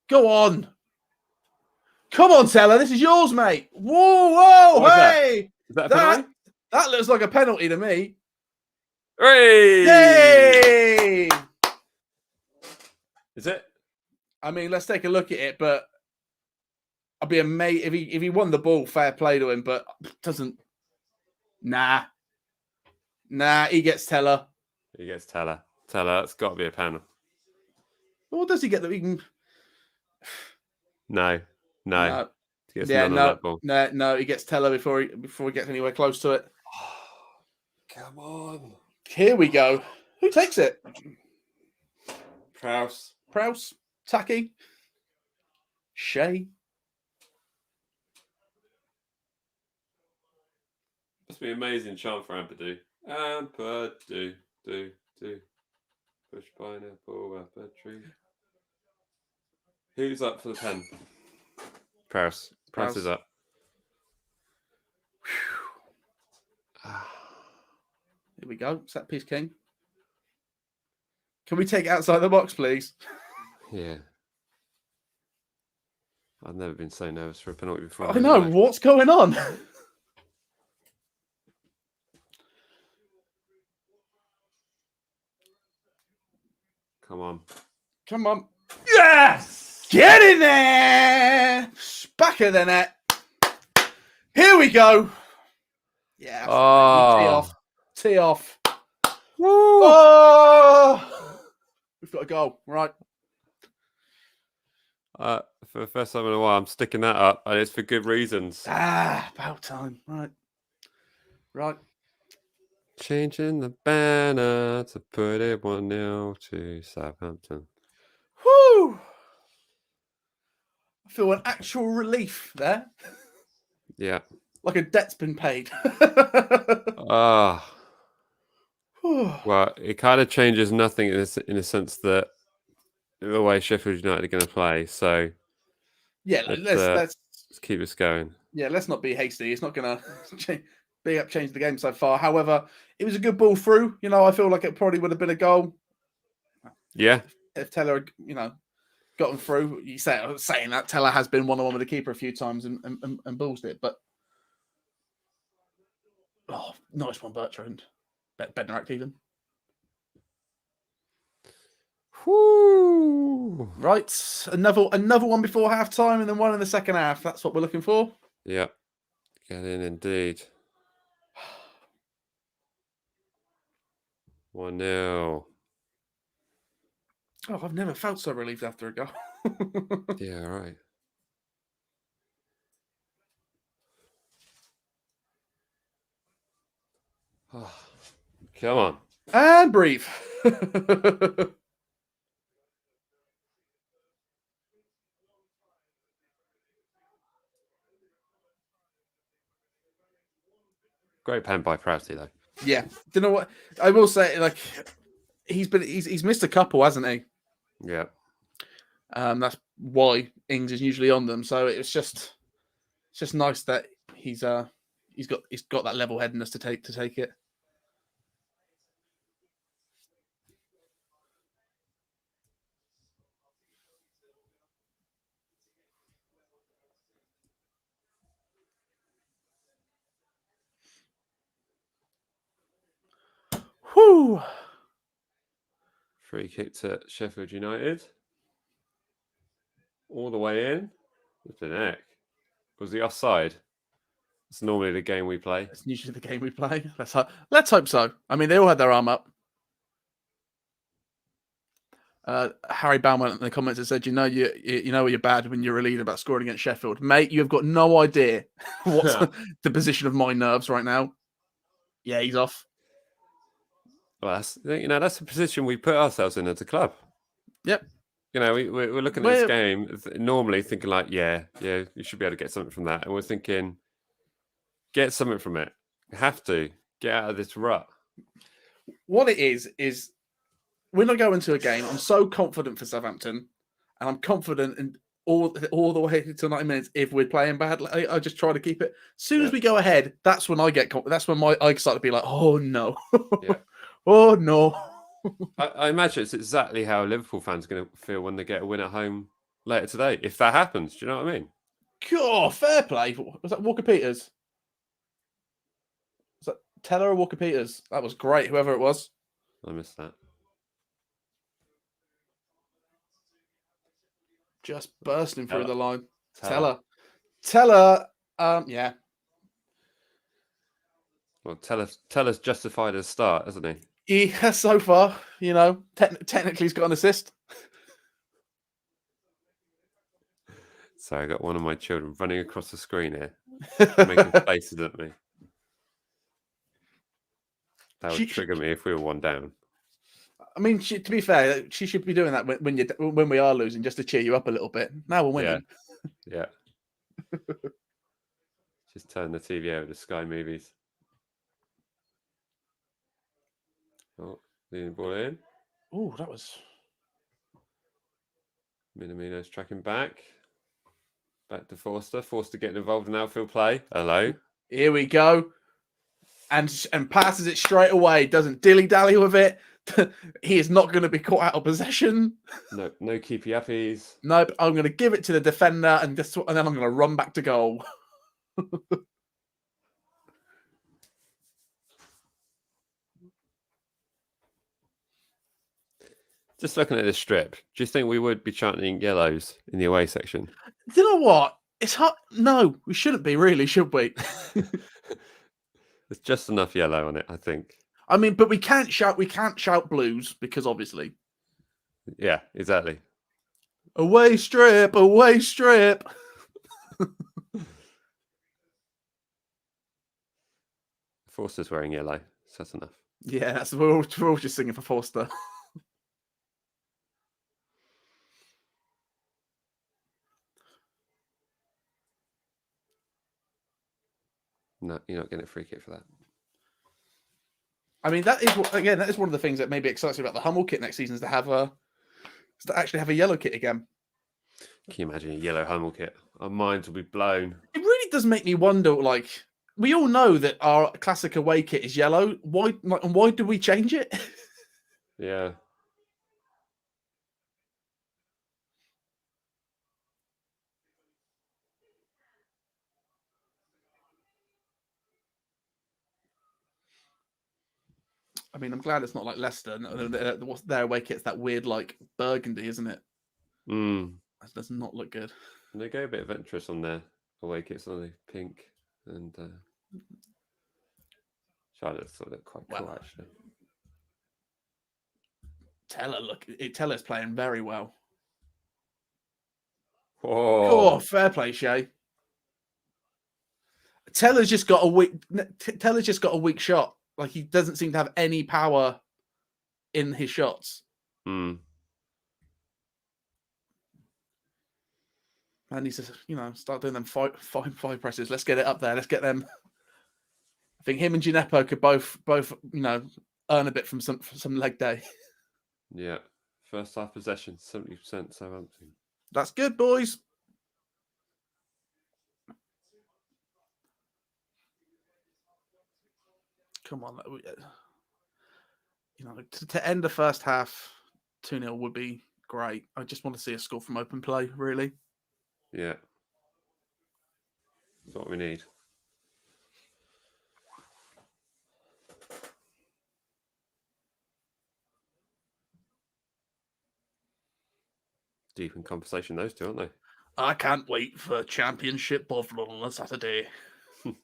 Go on. Come on, Teller. This is yours, mate. Whoa, hey! Is that a penalty? That looks like a penalty to me. Hooray! Yay! Is it? I mean, let's take a look at it, but I'd be amazed if he won the ball. Fair play to him, but doesn't. Nah, he gets Teller. He gets Teller. That's got to be a penalty. What does he get that he can? No. He gets Yeah, none on that ball. no. He gets Teller before he gets anywhere close to it. Come on. Here we go. Who takes it? Prowse. Taki, Shea. Must be an amazing chant for Ampadu. Ampadu, do. Push pineapple up a tree. Who's up for the pen? Prowse is up. Here we go. Set piece king. Can we take it outside the box, please? Yeah. I've never been so nervous for a penalty before. I know. What's going on? Come on. Yes! Get in there! Back of the net. Here we go. Yeah. Oh. Tee off. Woo. Oh! We've got a goal. Right. For the first time in a while, I'm sticking that up, and it's for good reasons. About time. Right. Changing the banner to put it 1-0 to Southampton. Whoo! I feel an actual relief there. Yeah. Like a debt's been paid. Well, it kind of changes nothing in a sense that the way Sheffield United are going to play. So yeah, let's keep this going. Yeah, let's not be hasty. It's not going to change the game so far. However, it was a good ball through. I feel like it probably would have been a goal. Yeah. If Teller, gotten through. You saying that Teller has been 1-on-1 with the keeper a few times and ballsed it, but nice one, Bertrand. Bednarak even. Whoo! Right, another one before half time, and then one in the second half. That's what we're looking for. Yeah, get in indeed. 1-0. Oh, I've never felt so relieved after a goal. Yeah, right. Oh, come on. And breathe. Great pen by Prowse, though. Yeah. Do you know what? I will say, like, he's missed a couple, hasn't he? Yeah. That's why Ings is usually on them. So it's just nice that he's got that level headedness to take it. Whew. Free kick to Sheffield United. All the way in. With the neck. Was the offside? It's normally the game we play. It's usually the game we play. Let's hope so. I mean, they all had their arm up. Harry Bauman in the comments has said, you know you're bad when you're relieved about scoring against Sheffield. Mate, you've got no idea what's the position of my nerves right now. Yeah, he's off. Well, that's the position we put ourselves in as a club. Yep. We're looking at this game normally thinking like, yeah, you should be able to get something from that. And we're thinking, get something from it. You have to get out of this rut. What it is we're not going to a game. I'm so confident for Southampton, and I'm confident in all the way to 90 minutes. If we're playing badly, I just try to keep it. As soon as we go ahead, that's when I get confident. That's when I start to be like, oh no, oh no. I imagine it's exactly how Liverpool fans are going to feel when they get a win at home later today, if that happens. Do you know what I mean? God, fair play. Was that Walker Peters? Was that Teller or Walker Peters? That was great, whoever it was. I missed that. Just bursting through the line. Teller. Yeah. Well, Teller's justified his start, hasn't he? Yeah, so far, technically he's got an assist. So I got one of my children running across the screen here, making faces at me. That would trigger me if we were one down. I mean, to be fair, she should be doing that when we are losing, just to cheer you up a little bit. Now we're winning. Yeah. Just turn the TV over to Sky Movies. Oh, leading ball in. Oh, that was... Minamino's tracking back. Back to Forster. Forster getting involved in outfield play. Hello. Here we go. And passes it straight away. Doesn't dilly-dally with it. He is not going to be caught out of possession. No keepy uppies. Nope. I'm going to give it to the defender and then I'm going to run back to goal. Just looking at this strip, do you think we would be chanting yellows in the away section? Do you know what? It's hot. No, we shouldn't be, really, should we? There's just enough yellow on it, I think. I mean, but we can't shout blues because obviously. Yeah, exactly. Away strip, away strip. Forster's wearing yellow, so that's enough. Yeah, we're all just singing for Forster. No, you're not getting a free kick for that. I mean, that is one of the things that maybe excites me about the Hummel kit next season is to actually have a yellow kit again. Can you imagine a yellow Hummel kit? Our minds will be blown. It really does make me wonder, like, we all know that our classic away kit is yellow. Why do we change it? Yeah. I mean, I'm glad it's not like Leicester. What's their away kit's that weird, like, burgundy, isn't it? That does not look good. And they go a bit adventurous on their away kits, on the pink and Charlotte thought it quite cool, actually. Teller's playing very well. Oh, fair play, Shay. Teller's just got a weak shot. Like, he doesn't seem to have any power in his shots. Hmm. Man needs to, start doing them five presses. Let's get it up there. Let's get them. I think him and Gineppo could both, earn a bit from some leg day. Yeah. First half possession, 70% Southampton. That's good, boys. Come on. To end the first half 2-0 would be great. I just want to see a score from open play, really. Yeah. That's what we need. Deep in conversation, those two, aren't they? I can't wait for Championship Buffalo on a Saturday. Bit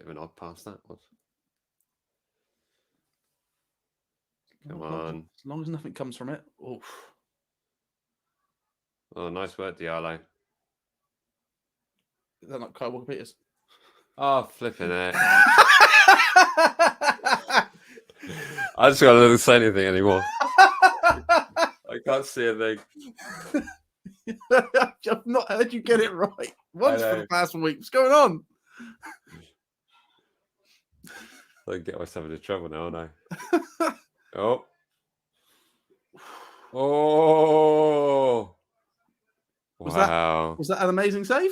of an odd pass that was. Come on. As long as nothing comes from it. Oof. Oh, nice work, Diallo. Is that not Kyle Walker-Peters? Oh, flipping it. I just got to say anything anymore. I can't see a thing. I've not heard you get it right once for the past week. What's going on? I get myself into trouble now, don't I? Oh. Oh. Wow. Was that an amazing save?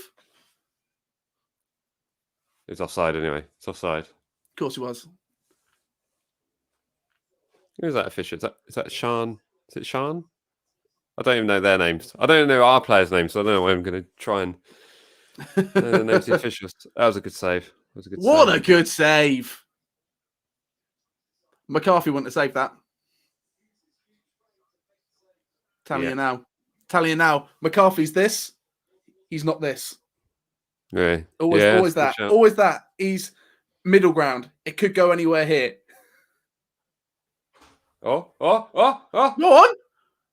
It's offside anyway. It's offside. Of course it was. Who's that official? Is that Sean? Is it Sean? I don't even know their names. I don't know our players' names, so I don't know why I'm going to try and know the names of the officials. That was a good save. What a good save. McCarthy wouldn't have saved that. Telling you now. McCarthy's this. He's not this. Yeah. Always that. Always that. He's middle ground. It could go anywhere here. Oh. Go on.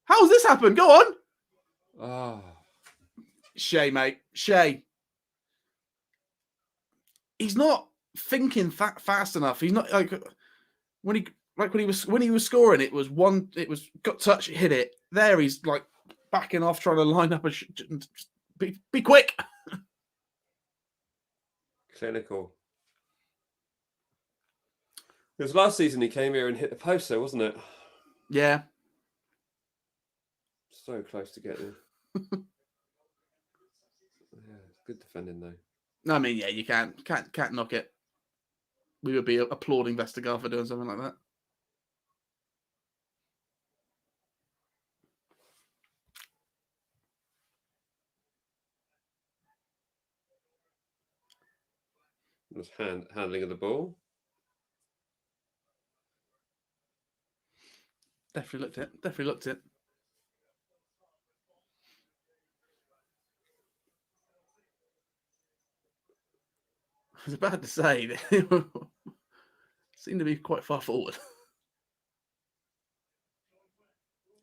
How's this happened? Go on. Oh. Shay, mate. Shay. He's not thinking fast enough. He's not like when he was scoring. It was got touch, hit it. There he's like backing off, trying to line up be quick. Clinical. Because last season he came here and hit the post, though, wasn't it? Yeah. So close to getting. Yeah, good defending though. I mean, yeah, you can't knock it. We would be applauding Vestergaard for doing something like that. Just handling of the ball. Definitely looked it. I was about to say, they seem to be quite far forward.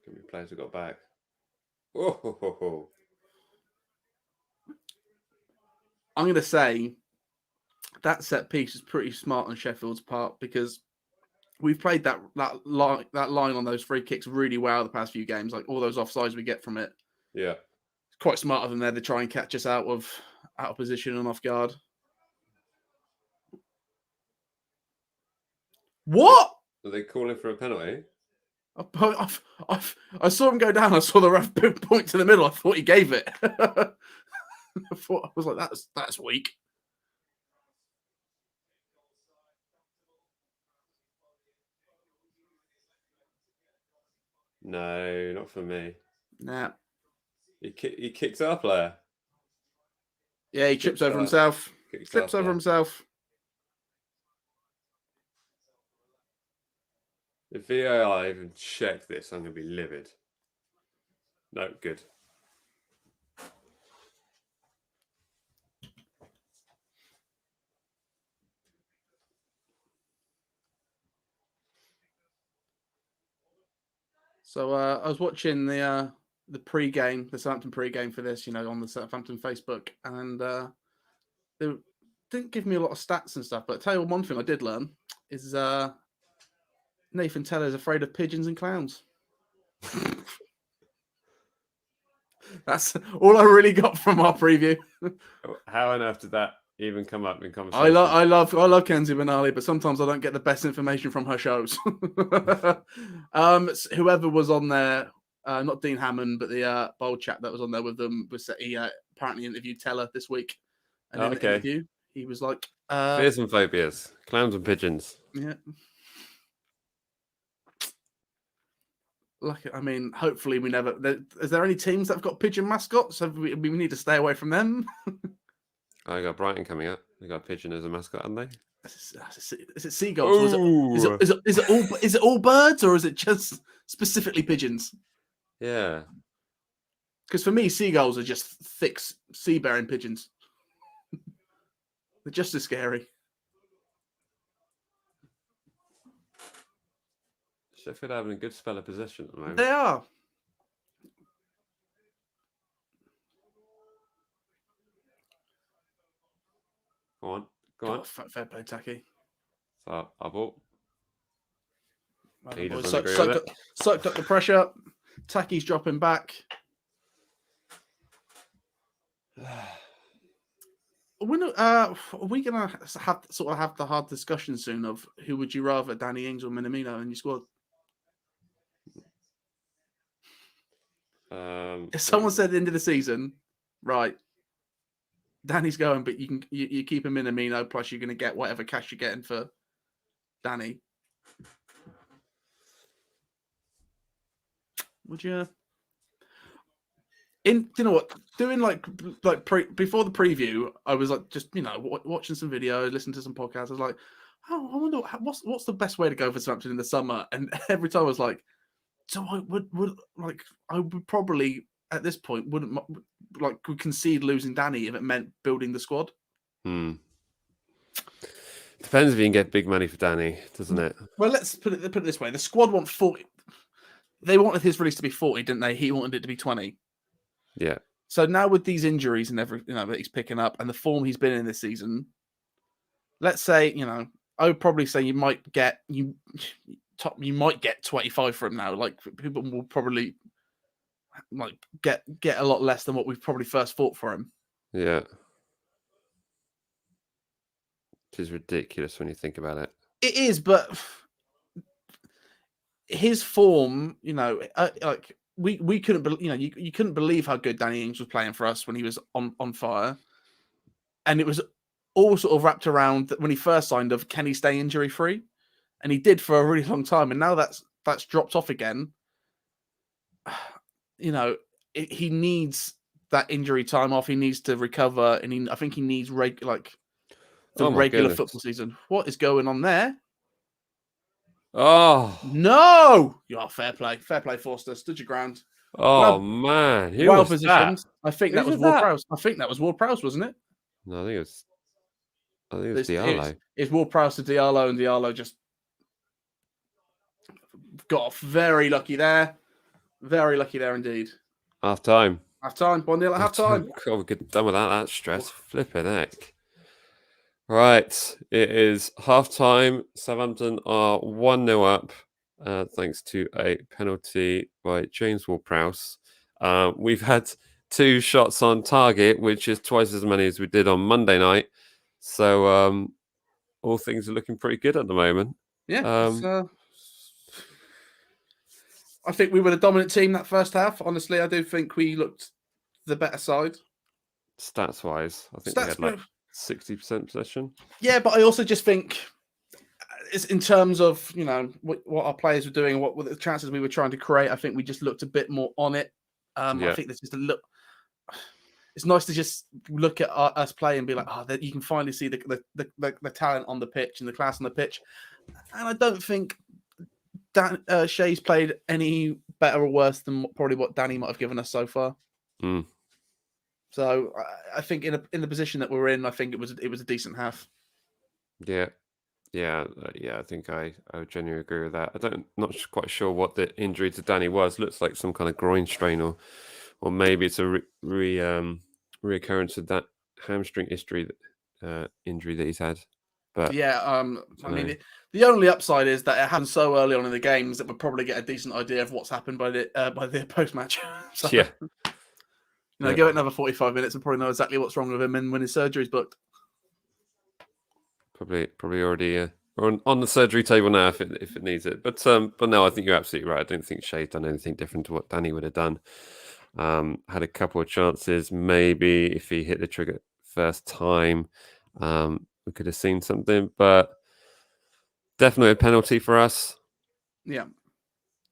How many players have got back? Oh. I'm going to say that set piece is pretty smart on Sheffield's part because we've played that line on those free kicks really well the past few games. Like all those offsides we get from it. Yeah, it's quite smart of them there to try and catch us out of position and off guard. What? Are they calling for a penalty? I saw him go down. I saw the ref point to the middle. I thought he gave it. I was like, that's weak. No, not for me. Nah. He kicks our player. Yeah, he trips over himself. Slips over himself. If VAR even check this, I'm going to be livid. No, good. So I was watching the pre-game, the Southampton pre-game for this, on the Southampton Facebook, and they didn't give me a lot of stats and stuff. But I'll tell you one thing I did learn is Nathan Teller's afraid of pigeons and clowns. That's all I really got from our preview. How on earth did that even come up in conversation? I love Kenzie Benali, but sometimes I don't get the best information from her shows. Whoever was on there, not Dean Hammond, but the bold chap that was on there with them, he apparently interviewed Teller this week. And in the interview, he was like, fears and phobias, clowns and pigeons. Yeah. Hopefully we never. Is there any teams that have got pigeon mascots? We need to stay away from them. I got Brighton coming up. They got a pigeon as a mascot, haven't they? Is it seagulls? Or is it all birds, or is it just specifically pigeons? Yeah. Because for me, seagulls are just thick sea-bearing pigeons. They're just as scary. Sheffield having a good spell of possession at the moment. They are. Go on. Fair play, Taki. So, I bought. He doesn't Sucked agree with it. up the pressure. Taki's dropping back. Are we going to have the hard discussion soon of who would you rather, Danny Ings or Minamino in your squad? If someone said at the end of the season, right, Danny's going, but you keep him Minamino, plus you're going to get whatever cash you're getting for Danny. Would you? You know what? Doing before the preview, I was like just watching some videos, listening to some podcasts. I was like, oh, I wonder what's the best way to go for Southampton in the summer. And every time I was like, so I would probably at this point wouldn't would concede losing Danny if it meant building the squad. Depends if you can get big money for Danny, doesn't it? Well, let's put it this way: the squad want 40. They wanted his release to be 40, didn't they? He wanted it to be 20. Yeah. So now with these injuries and everything that he's picking up and the form he's been in this season, let's say I would probably say you might get 25 for him now. Like people will probably get a lot less than what we've probably first thought for him. Yeah. Which is ridiculous when you think about it. It is, but his form, we couldn't believe, you couldn't believe how good Danny Ings was playing for us when he was on fire, and it was all sort of wrapped around when he first signed of can he stay injury free, and he did for a really long time, and now that's dropped off again. He needs that injury time off. He needs to recover, and I think he needs regular football season. What is going on there? Oh no! Fair play, Forster. Stood your ground. Oh man, well positioned. That? I think that was Ward-Prowse. I think that was Ward-Prowse, wasn't it? No, I think it was Diallo. It's Ward-Prowse to Diallo, and Diallo just got off very lucky there. Very lucky there indeed. Half time. 1-0 at half time. God, we could done without that stress. Flipping heck. Right, it is half time. Southampton are 1-0 up, thanks to a penalty by James Ward-Prowse. We've had 2 shots on target, which is twice as many as we did on Monday night. So all things are looking pretty good at the moment. Yeah. I think we were the dominant team that first half. Honestly, I do think we looked the better side. Stats-wise, I think we had 60% possession. Yeah, but I also just think it's in terms of what our players were doing, what the chances we were trying to create. I think we just looked a bit more on it. I think there's just a look. It's nice to just look at us play and be like, you can finally see the talent on the pitch and the class on the pitch. And I don't think Shea's played any better or worse than probably what Danny might have given us so far. So I think in the position that we're in, I think it was a decent half. Yeah. I think I would genuinely agree with that. Not quite sure what the injury to Danny was. Looks like some kind of groin strain, or maybe it's a reoccurrence of that hamstring injury that he's had. But I mean, the only upside is that it happened so early on in the games that we'll probably get a decent idea of what's happened by the post match. So, yeah. Give it another 45 minutes and probably know exactly what's wrong with him and when his surgery's booked. Probably already on the surgery table now if it needs it. But no, I think you're absolutely right. I don't think Shea's done anything different to what Danny would have done. Had a couple of chances. Maybe if he hit the trigger first time, we could have seen something. But definitely a penalty for us. Yeah.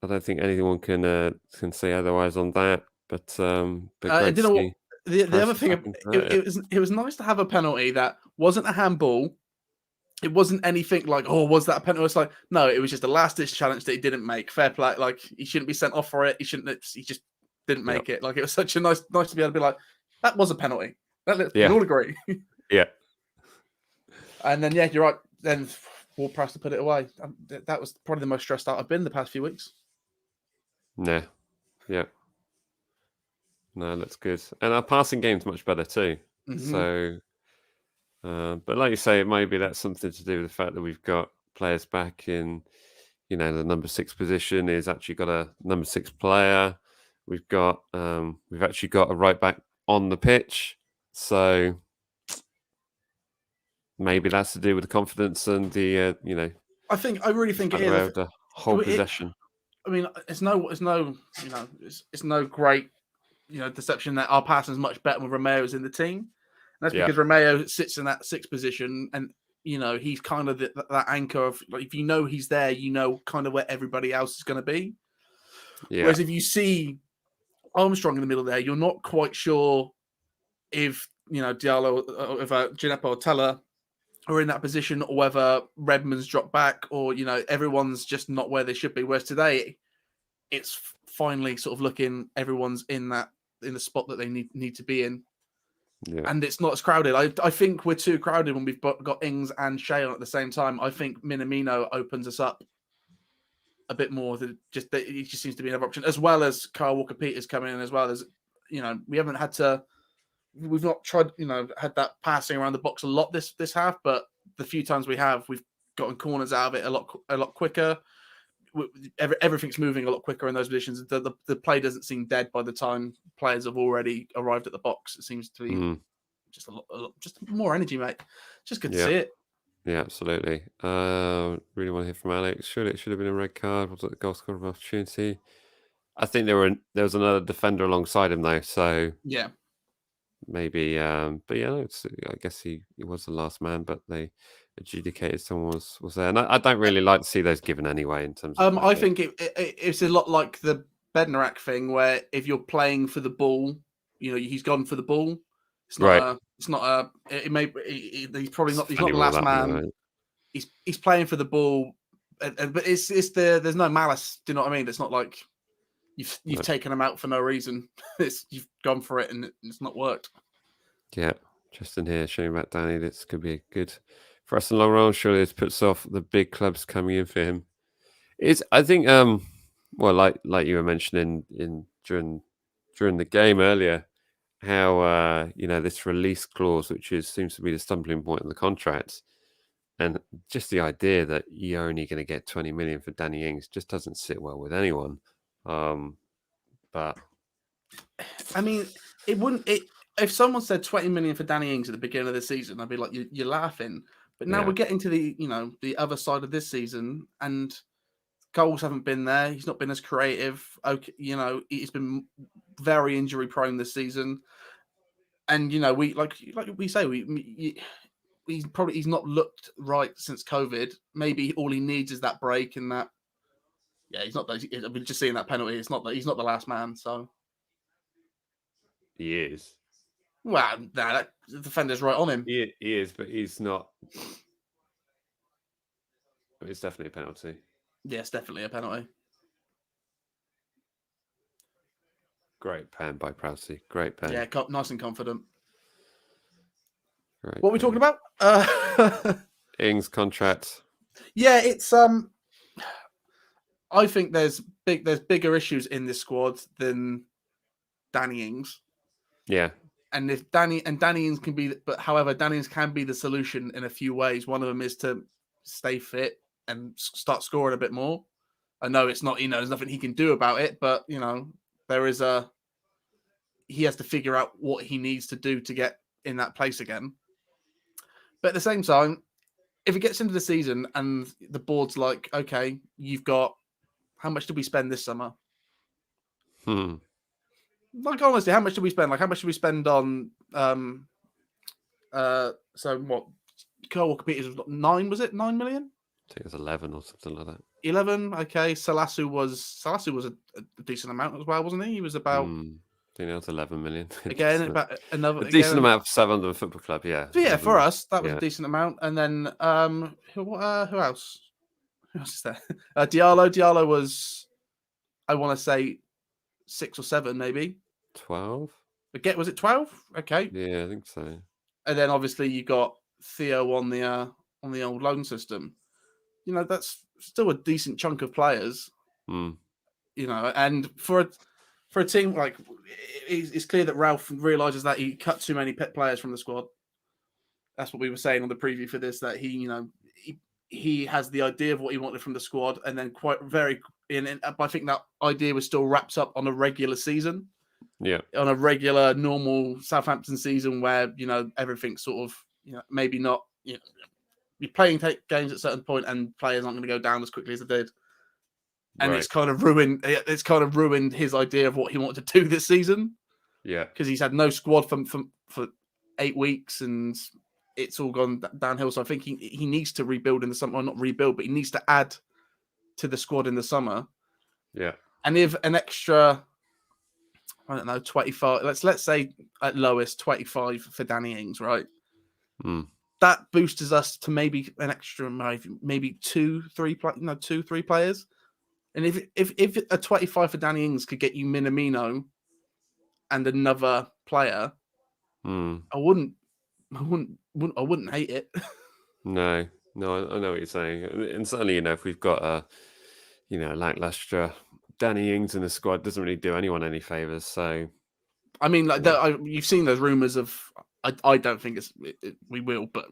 I don't think anyone can say otherwise on that. But the other thing, it was nice to have a penalty that wasn't a handball, it wasn't anything like, oh, was that a penalty? It's like, no, it was just a last ditch challenge that he didn't make. Fair play. Like, he shouldn't be sent off for it. He just didn't make it. Like, it was such a nice to be able to be like, that was a penalty. We all agree. Yeah. And then, yeah, you're right. Then Ward-Prowse to put it away. That was probably the most stressed out I've been the past few weeks. Yeah. Yeah. No, that's good. And our passing game's much better too. Mm-hmm. So, but like you say, maybe that's something to do with the fact that we've got players back in, the number 6 position. Is actually got a number 6 player. We've actually got a right back on the pitch. So maybe that's to do with the confidence and the, I really think it is the whole possession. I mean, it's no, it's no great, deception that our passing is much better when Romeo's in the team. And that's because Romeo sits in that 6th position, and he's kind of that anchor of, like, if he's there, kind of where everybody else is going to be. Yeah. Whereas if you see Armstrong in the middle there, you're not quite sure if Diallo, if Gineppo or Teller are in that position, or whether Redmond's dropped back, or everyone's just not where they should be. Whereas today, it's finally sort of looking everyone's in the spot that they need to be in, and it's not as crowded. I think we're too crowded when we've got Ings and Shea on at the same time. I think Minamino opens us up a bit more. It just seems to be another option, as well as Kyle Walker-Peters coming in as well. As we haven't had to. We've not tried, had that passing around the box a lot this half, but the few times we have, we've gotten corners out of it a lot quicker. Everything's moving a lot quicker in those positions. The play doesn't seem dead by the time players have already arrived at the box. It seems to be just a lot, just more energy, mate. Just good to see it. Yeah, absolutely. Really want to hear from Alex. Surely it should have been a red card. Was it the goal scorer opportunity? I think there was another defender alongside him though, so yeah. Maybe, but yeah, I guess he was the last man, but they adjudicated someone was there, and I don't really like to see those given anyway. In terms of, I think it's a lot like the Bednarak thing, where if you're playing for the ball, he's gone for the ball. It's not right. It's not a. It may. He's probably not. He's not the last man. Right? He's playing for the ball, but there's no malice. Do you know what I mean? It's not like you've taken him out for no reason. You've gone for it and it's not worked. Yeah, Justin here showing about Danny. This could be good for us in the long run. Surely this puts off the big clubs coming in for him. I think well, like you were mentioning during the game earlier, how this release clause, which seems to be the stumbling point in the contract, and just the idea that you're only going to get 20 million for Danny Ings just doesn't sit well with anyone. But I mean, it wouldn't. If someone said 20 million for Danny Ings at the beginning of the season, I'd be like, you're laughing. But now we're getting to the other side of this season, and goals haven't been there. He's not been as creative. Okay, he's been very injury prone this season, and we like we say he's not looked right since COVID. Maybe all he needs is that break and that. Yeah, he's not. We're just seeing that penalty. It's not that he's not the last man. So he is. Well, the defender's right on him. He is, but he's not. It's definitely a penalty. Yes, definitely a penalty. Great pen by Prowse. Great pen. Yeah, nice and confident. Great what are we talking about? Ings contract. Yeah, it's I think there's bigger issues in this squad than Danny Ings. Yeah. And if Danny Ings can be, but however, Danny Ings can be the solution in a few ways. One of them is to stay fit and start scoring a bit more. I know it's not, there's nothing he can do about it, but there is he has to figure out what he needs to do to get in that place again. But at the same time, if it gets into the season and the board's like, okay, you've got, how much did we spend this summer? Like, honestly, how much did we spend? Like, how much did we spend on, so what? Kyle Walker-Peters was 9, was it? 9 million? I think it was 11 or something like that. 11, okay. Salasu was a decent amount as well, wasn't he? He was about That's 11 million. Again, about another A decent again. amount for Southampton Football Club, yeah. So yeah, for us, that was Yeah. a decent amount. And then who else? Who else is there? Diallo. Diallo was, I want to say, 6 or 7, maybe. 12? Was it 12? Okay. Yeah, I think so. And then obviously you got Theo on the old loan system. That's still a decent chunk of players. Mm. And for a team like, it's clear that Ralph realizes that he cut too many players from the squad. That's what we were saying on the preview for this, that he has the idea of what he wanted from the squad, and then I think that idea was still wrapped up on a regular season. Yeah. On a regular, normal Southampton season where, everything's sort of, maybe not, you're playing games at a certain point and players aren't going to go down as quickly as they did. And right. it's kind of ruined his idea of what he wanted to do this season. Yeah. Because he's had no squad for 8 weeks and it's all gone downhill. So I think he needs to rebuild in the summer. Well, not rebuild, but he needs to add to the squad in the summer. Yeah. And if an extra, I don't know, 25, let's say at lowest 25 for Danny Ings, right? Mm. That boosts us to maybe an extra, maybe 2-3 players. And if a 25 for Danny Ings could get you Minamino and another player, I wouldn't hate it. No, I know what you're saying, and certainly, if we've got a, lackluster Danny Ings in the squad, doesn't really do anyone any favors. So, I mean, you've seen those rumors of. I don't think we will, but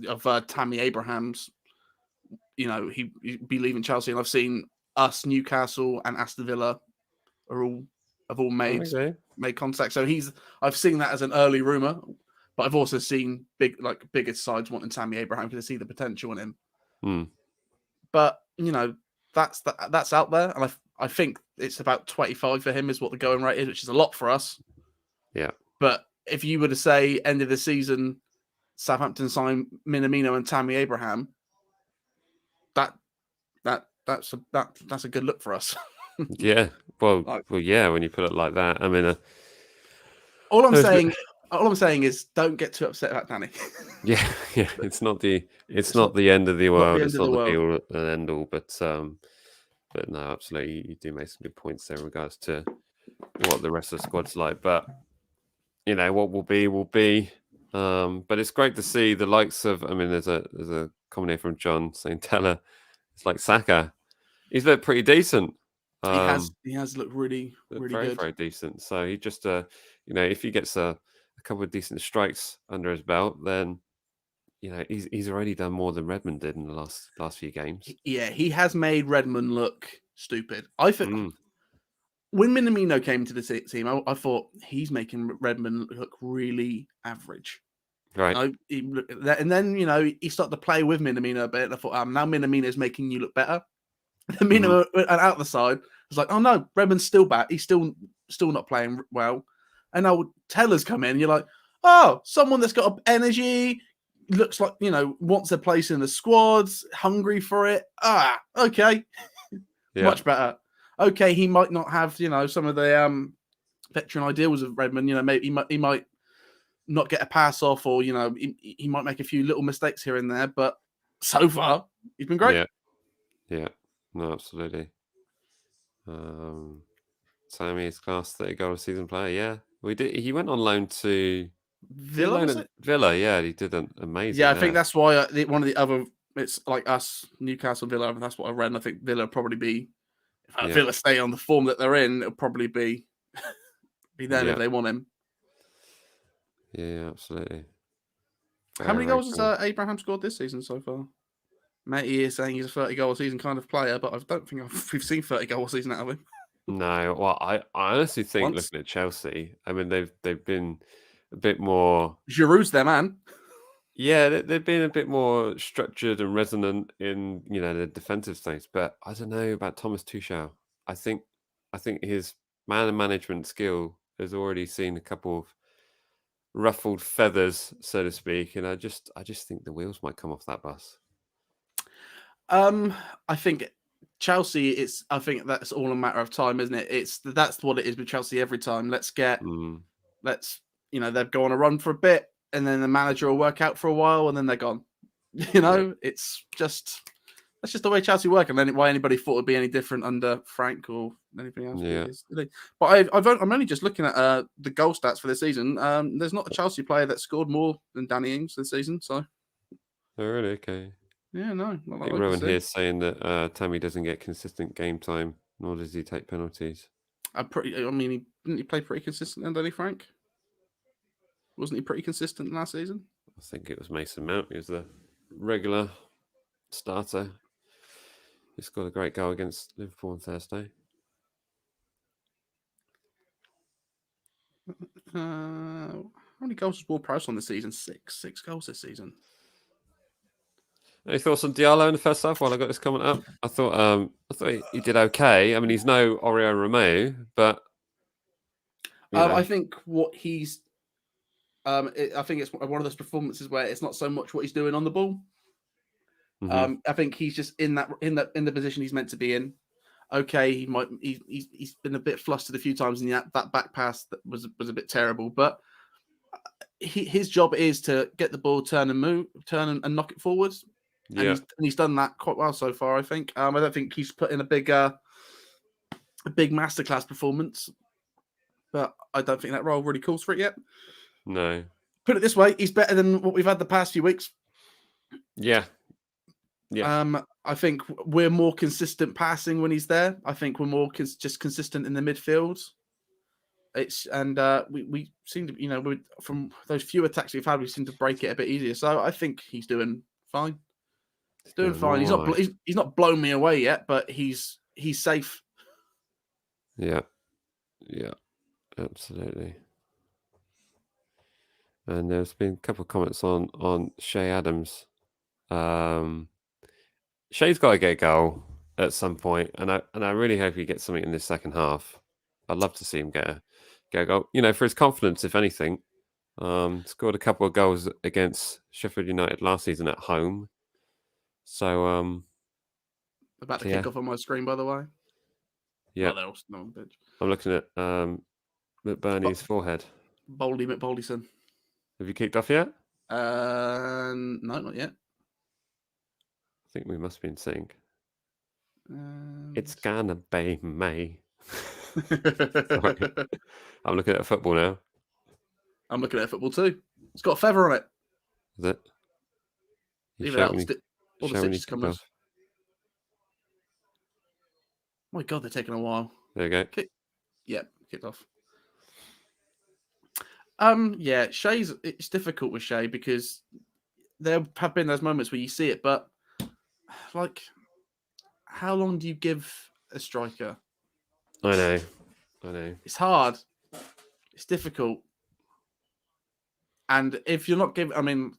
of Tammy Abrahams. He'd be leaving Chelsea, and I've seen us, Newcastle, and Aston Villa have all made contact. So I've seen that as an early rumor, but I've also seen bigger sides wanting Tammy Abraham because they see the potential in him. Mm. But that's out there, and I think it's about 25 for him is what the going rate is, which is a lot for us. Yeah. But if you were to say end of the season, Southampton sign Minamino and Tammy Abraham, that's a good look for us. Yeah. Well, yeah. When you put it like that, I mean, all I'm saying is don't get too upset about Danny. yeah. It's not the end of the world. It's not the be all and end all. But no, absolutely, you do make some good points there in regards to what the rest of the squad's like. But what will be will be. But it's great to see the likes of. I mean, there's a comment here from John saying Teller, it's like Saka. He's looked pretty decent. He has looked really very, good. very decent. So he just if he gets a couple of decent strikes under his belt, then he's already done more than Redmond did in the last few games. Yeah, he has made Redmond look stupid. I think when Minamino came to the team, I thought he's making Redmond look really average. Right. And then he started to play with Minamino a bit. And I thought, now Minamino is making you look better. And Minamino went out the side. I was like, oh no, Redmond's still back. He's still not playing well. And now Teller's come in. And you're like, oh, someone that's got energy, looks like wants a place in the squad, hungry for it. Okay, much better. Okay, he might not have some of the veteran ideals of Redmond. Maybe he might not get a pass off, or he might make a few little mistakes here and there. But so far, he's been great. Yeah. No, absolutely. Sammy is class 30 goal a season player. Yeah, he went on loan to Villa. Villa, yeah, he did an amazing. Yeah, I think that's why one of the other. It's like us, Newcastle, Villa. That's what I read. And I think Villa will probably be. If Villa stay on the form that they're in, it'll probably be them if they want him. Yeah, absolutely. How many goals has Abraham scored this season so far? Matty is saying he's a 30-goal a season kind of player, but I don't think we've seen 30-goal a season out of him. No, well, I honestly think looking at Chelsea, I mean they've been a bit more. Giroud's their man. Yeah, they've been a bit more structured and resonant in the defensive things, but I don't know about Thomas Tuchel. I think his man management skill has already seen a couple of ruffled feathers, so to speak, and I just think the wheels might come off that bus. I think Chelsea, I think that's all a matter of time, isn't it? That's what it is with Chelsea every time. They'll go on a run for a bit, and then the manager will work out for a while, and then they're gone. It's just that's just the way Chelsea work, and then why anybody thought it'd be any different under Frank or anything else. Yeah. But I'm only just looking at the goal stats for this season. There's not a Chelsea player that scored more than Danny Ings this season. So. Oh, really? Okay. Yeah, no. I think Rowan here is saying that Tammy doesn't get consistent game time, nor does he take penalties. Didn't he play pretty consistent then, Danny Frank? Wasn't he pretty consistent last season? I think it was Mason Mount. He was the regular starter. He scored a great goal against Liverpool on Thursday. How many goals has Ward-Prowse on this season? Six goals this season. Any thoughts on Diallo in the first half while I got this comment up? I thought he did okay. I mean, he's no Oreo Romeo, but I think what he's I think it's one of those performances where it's not so much what he's doing on the ball. Mm-hmm. I think he's just in the position he's meant to be in. Okay, he's been a bit flustered a few times in that back pass that was a bit terrible, but his job is to get the ball, turn and knock it forwards. Yeah. And he's done that quite well so far, I think. I don't think he's put in a big masterclass performance, but I don't think that role really calls for it yet. No. Put it this way, he's better than what we've had the past few weeks. Yeah. Yeah. I think we're more consistent passing when he's there. I think we're more just consistent in the midfield. We seem to, from those few attacks we've had, we seem to break it a bit easier. So I think he's doing fine. He's doing fine. Right. He's not blown me away yet, but he's safe. Yeah. Yeah. Absolutely. And there's been a couple of comments on Shay Adams. Shay's got to get a goal at some point, and I really hope he gets something in this second half. I'd love to see him get a goal. For his confidence, if anything. Scored a couple of goals against Sheffield United last season at home. So about to kick off on my screen, by the way. Yeah, I'm looking at McBurney's forehead. Boldy McBoldyson. Have you kicked off yet? No, not yet. I think we must be in sync. It's gonna be me. Sorry. I'm looking at football now. I'm looking at football too. It's got a feather on it. Is it? Leave it out. All the stitches come off. My God, they're taking a while. There you go. Kicked off. It's difficult with Shay because there have been those moments where you see it, but like, how long do you give a striker? I know. It's hard. It's difficult. And if you're not giving,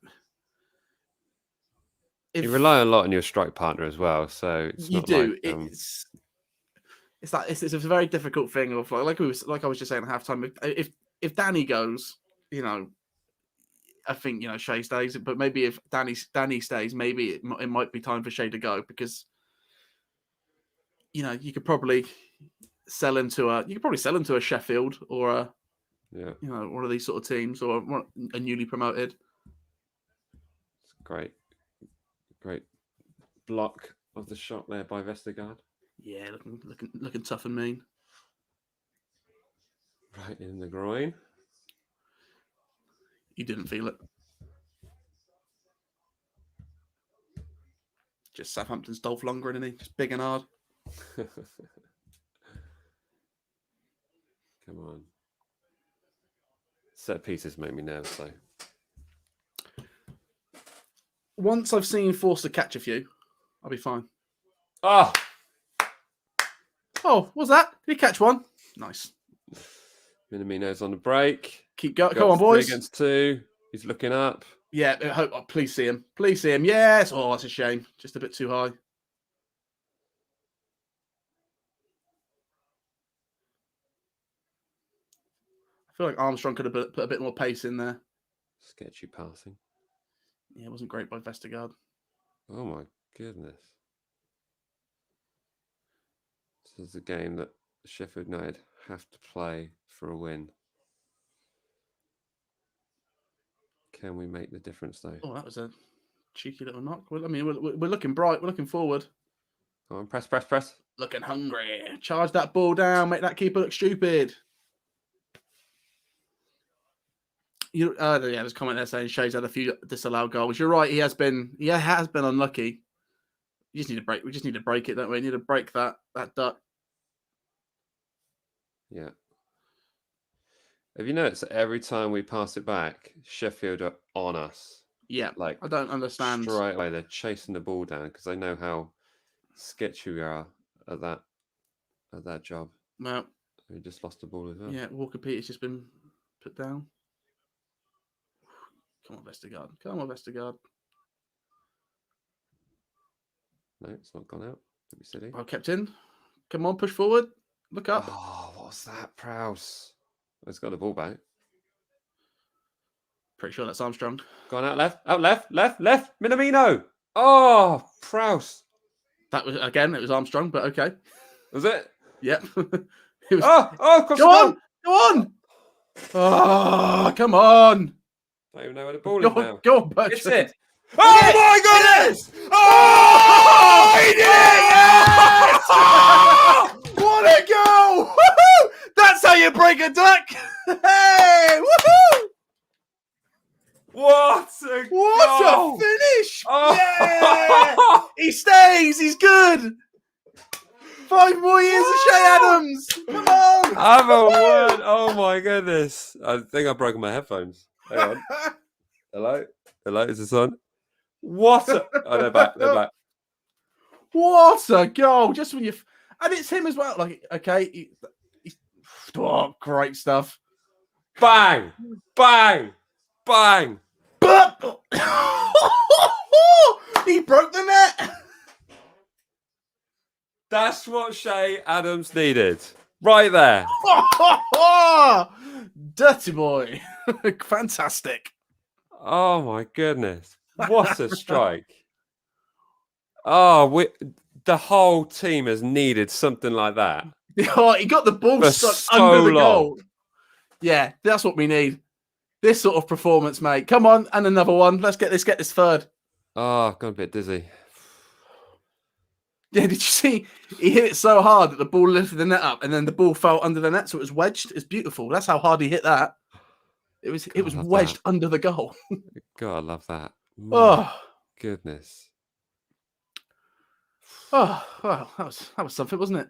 you rely a lot on your strike partner as well, so it's you not do. Like, it's a very difficult thing. Of like I was just saying at halftime. If Danny goes, I think Shay stays. But maybe if Danny stays, maybe it might be time for Shay to go because you could probably sell him to a Sheffield or a one of these sort of teams or a newly promoted. It's great block of the shot there by Vestergaard. Yeah, looking tough and mean. Right in the groin. You didn't feel it. Just Southampton's Dolph Lundgren, isn't he? Just big and hard. Come on. Set pieces make me nervous, though. Once I've seen Forster catch a few, I'll be fine. Oh, what's that? Did he catch one? Nice. Minamino's on the break. Keep going. Come on, boys. 3 against 2. He's looking up. Yeah, please see him. Please see him. Yes. Oh, that's a shame. Just a bit too high. I feel like Armstrong could have put a bit more pace in there. Sketchy passing. Yeah, it wasn't great by Vestergaard. Oh, my goodness. This is a game that Sheffield United have to play for a win. Can we make the difference, though? Oh, that was a cheeky little knock. Well, I mean, we're looking bright. We're looking forward. Come on, press, press, press. Looking hungry. Charge that ball down. Make that keeper look stupid. Yeah, there's a comment there saying Shea's had a few disallowed goals. You're right. He has been unlucky. We just need to break it, don't we? We need to break that duck. Yeah. Have you noticed that every time we pass it back, Sheffield are on us? Yeah. Like, I don't understand. Straight away, they're chasing the ball down because they know how sketchy we are at that job. Well, we just lost the ball as well. Yeah, Walker Peters just been put down. Come on, Vestergaard. Come on, Vestergaard. No, it's not gone out. Don't be silly. Well kept in. Come on, push forward. Look up. Oh, what's that, Prowse? It's got the ball back. Pretty sure that's Armstrong. Gone out left, left. Minamino. Oh, Prowse. That was, again, it was Armstrong, but okay. Was it? Yep. It was, go on! Go on! Oh, come on! Don't even know where the ball is now. Go on, Bertrand. It's it. Oh my goodness! Oh, he did it! Yes! What a goal! Woohoo! That's how you break a duck! Hey! Woohoo! What a finish! Oh. Yeah! He stays. He's good. 5 more years of Shea Adams. Come on! Have a word. Oh my goodness! I think I've broken my headphones. Hang on. Hello, is this on? What? Oh, they're back. What a goal! Just when and it's him as well. Like, okay, oh, great stuff. Bang! But he broke the net. That's what Shea Adams needed. Right there. Dirty boy. Fantastic. Oh my goodness. What a strike. Oh, the whole team has needed something like that. Oh, he got the ball stuck under the goal. Yeah, that's what we need. This sort of performance, mate. Come on, and another one. Let's get this third. Oh, I've got a bit dizzy. Yeah, did you see? He hit it so hard that the ball lifted the net up, and then the ball fell under the net, so it was wedged. It's beautiful. That's how hard he hit that. It was wedged under the goal. God, I love that. Oh goodness. Oh well, that was something, wasn't it?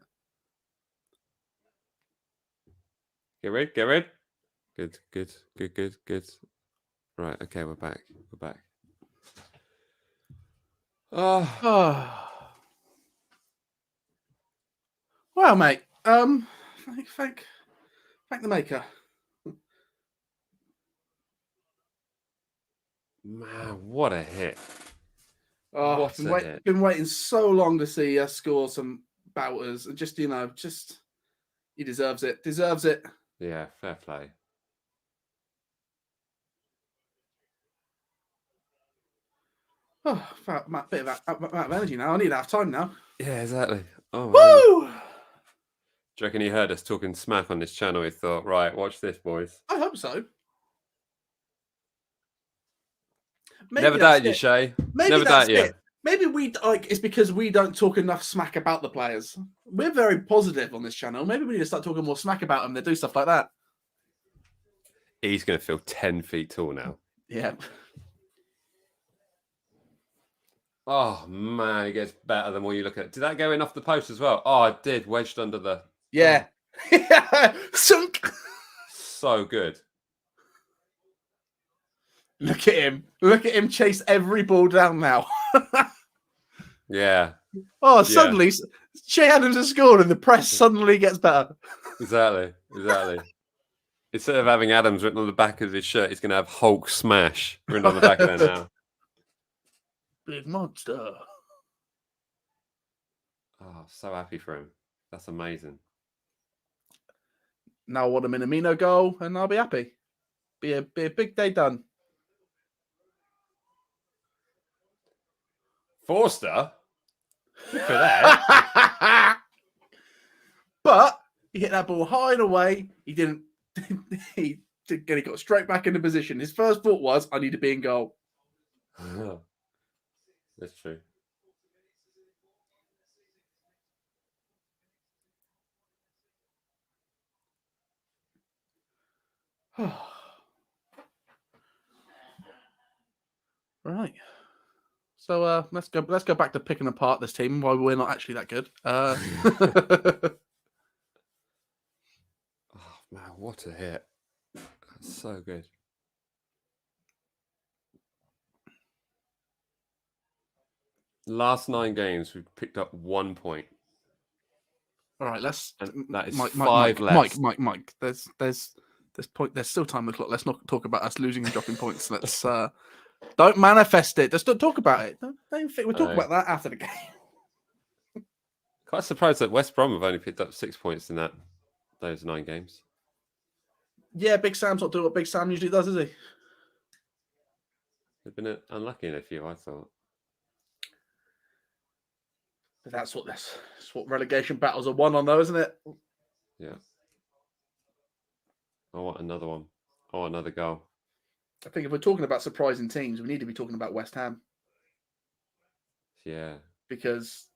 Get rid. Good. Right, okay, we're back. Oh. Well, mate. Thank the maker. Man, what a hit. Oh, I've been waiting so long to see us score some bouters. And just, he deserves it. Yeah, fair play. Oh, a bit of energy now. I need to have time now. Yeah, exactly. Oh, woo! Do you reckon he heard us talking smack on this channel? He thought, right, watch this, boys. I hope so. Never doubted you, Shea. Never doubted you. Maybe it's because we don't talk enough smack about the players. We're very positive on this channel. Maybe we need to start talking more smack about them. They do stuff like that. He's going to feel 10 feet tall now. Yeah. Oh, man, it gets better the more you look at it. Did that go in off the post as well? Oh, it did. Wedged under the... Yeah. Sunk. So good. Look at him. Look at him chase every ball down now. Yeah. Oh, suddenly, Shea Adams has scored and the press suddenly gets better. Exactly. Instead of having Adams written on the back of his shirt, he's going to have Hulk Smash written on the back of there now. Big monster. Oh, so happy for him. That's amazing. Now I want a Minamino goal and I'll be happy. Be a big day done. Forster? For that? But he hit that ball high and away. He didn't. He got straight back into position. His first thought was, "I need to be in goal." That's true. Right. So let's go back to picking apart this team. Why we're not actually that good. Oh man, what a hit! That's so good. Last 9 games, we've picked up 1 point. All right, let's. And that is Mike, 5 less. Mike. There's still time on the clock. Let's not talk about us losing and dropping points. Let's don't manifest it. Just don't talk about it. Don't think we'll talk about that after the game. Quite surprised that West Brom have only picked up 6 points in those 9 games. Yeah, Big Sam's not doing what Big Sam usually does, is he? They've been unlucky in a few, I thought. But that's what relegation battles are won on, though, isn't it? Yeah. I want another one. I want another goal. I think if we're talking about surprising teams, we need to be talking about West Ham. Yeah. Because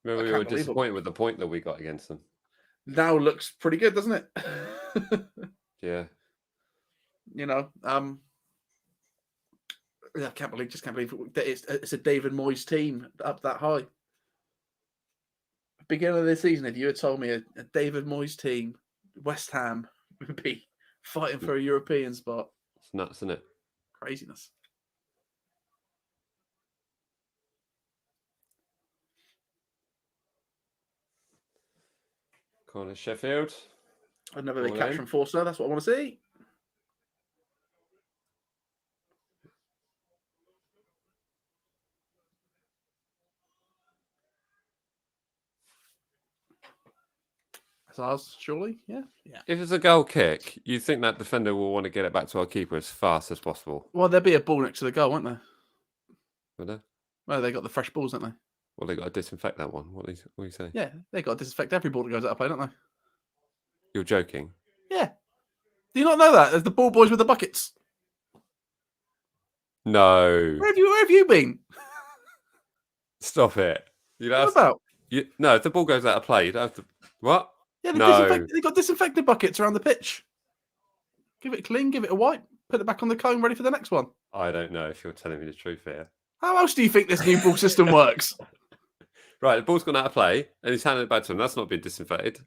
remember, we were disappointed with the point that we got against them. Now looks pretty good, doesn't it? Yeah. You know, I can't believe that it's a David Moyes team up that high. Beginning of the season, if you had told me a David Moyes team, West Ham, would be fighting for a European spot. It's nuts, isn't it? Craziness. Corner Sheffield. Another big catch from Forster. That's what I want to see. That's ours, surely? Yeah. If it's a goal kick, you think that defender will want to get it back to our keeper as fast as possible. Well, there'll be a ball next to the goal, won't there? Will there? Well, they got the fresh balls, don't they? Well, they got to disinfect that one. What do you say? Yeah, they got to disinfect every ball that goes out of play, don't they? You're joking? Yeah. Do you not know that? There's the ball boys with the buckets. No. Where have you been? Stop it. You know what about? No, if the ball goes out of play, you don't have to. What? Yeah, no. They got disinfected buckets around the pitch. Give it clean, give it a wipe, put it back on the cone, ready for the next one. I don't know if you're telling me the truth here. How else do you think this new ball system works? Right, the ball's gone out of play, and he's handed it back to him. That's not been disinfected.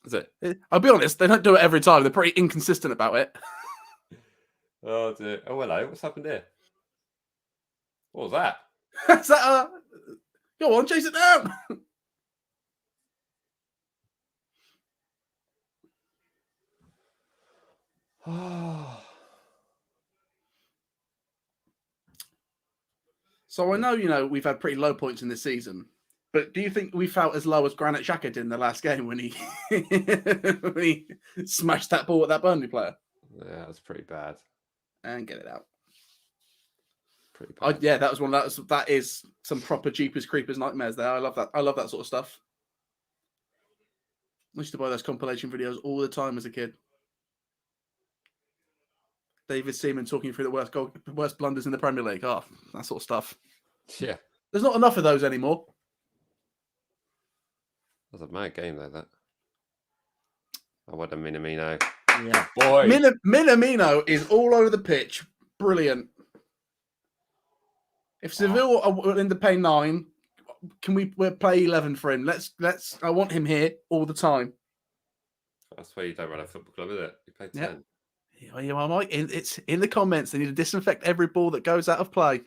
Is it? I'll be honest, they don't do it every time. They're pretty inconsistent about it. Oh, dear. Oh, hello. What's happened here? What was that? Is that go on, chase it down. So I know, we've had pretty low points in this season, but do you think we felt as low as Granit Xhaka did in the last game when he when he smashed that ball at that Burnley player? Yeah, that was pretty bad. And get it out. Pretty bad. Yeah, that was one. That is some proper Jeepers Creepers nightmares there. I love that. I love that sort of stuff. I used to buy those compilation videos all the time as a kid. David Seaman talking through the worst blunders in the Premier League. Oh, that sort of stuff. Yeah. There's not enough of those anymore. That was a mad game, though, that. I want a Minamino. Yeah, boy. Minamino is all over the pitch. Brilliant. If Seville are willing to pay 9, we'll play 11 for him? I want him here all the time. That's why you don't run a football club, is it? You pay 10. Yep. Yeah, Mike, it's in the comments. They need to disinfect every ball that goes out of play.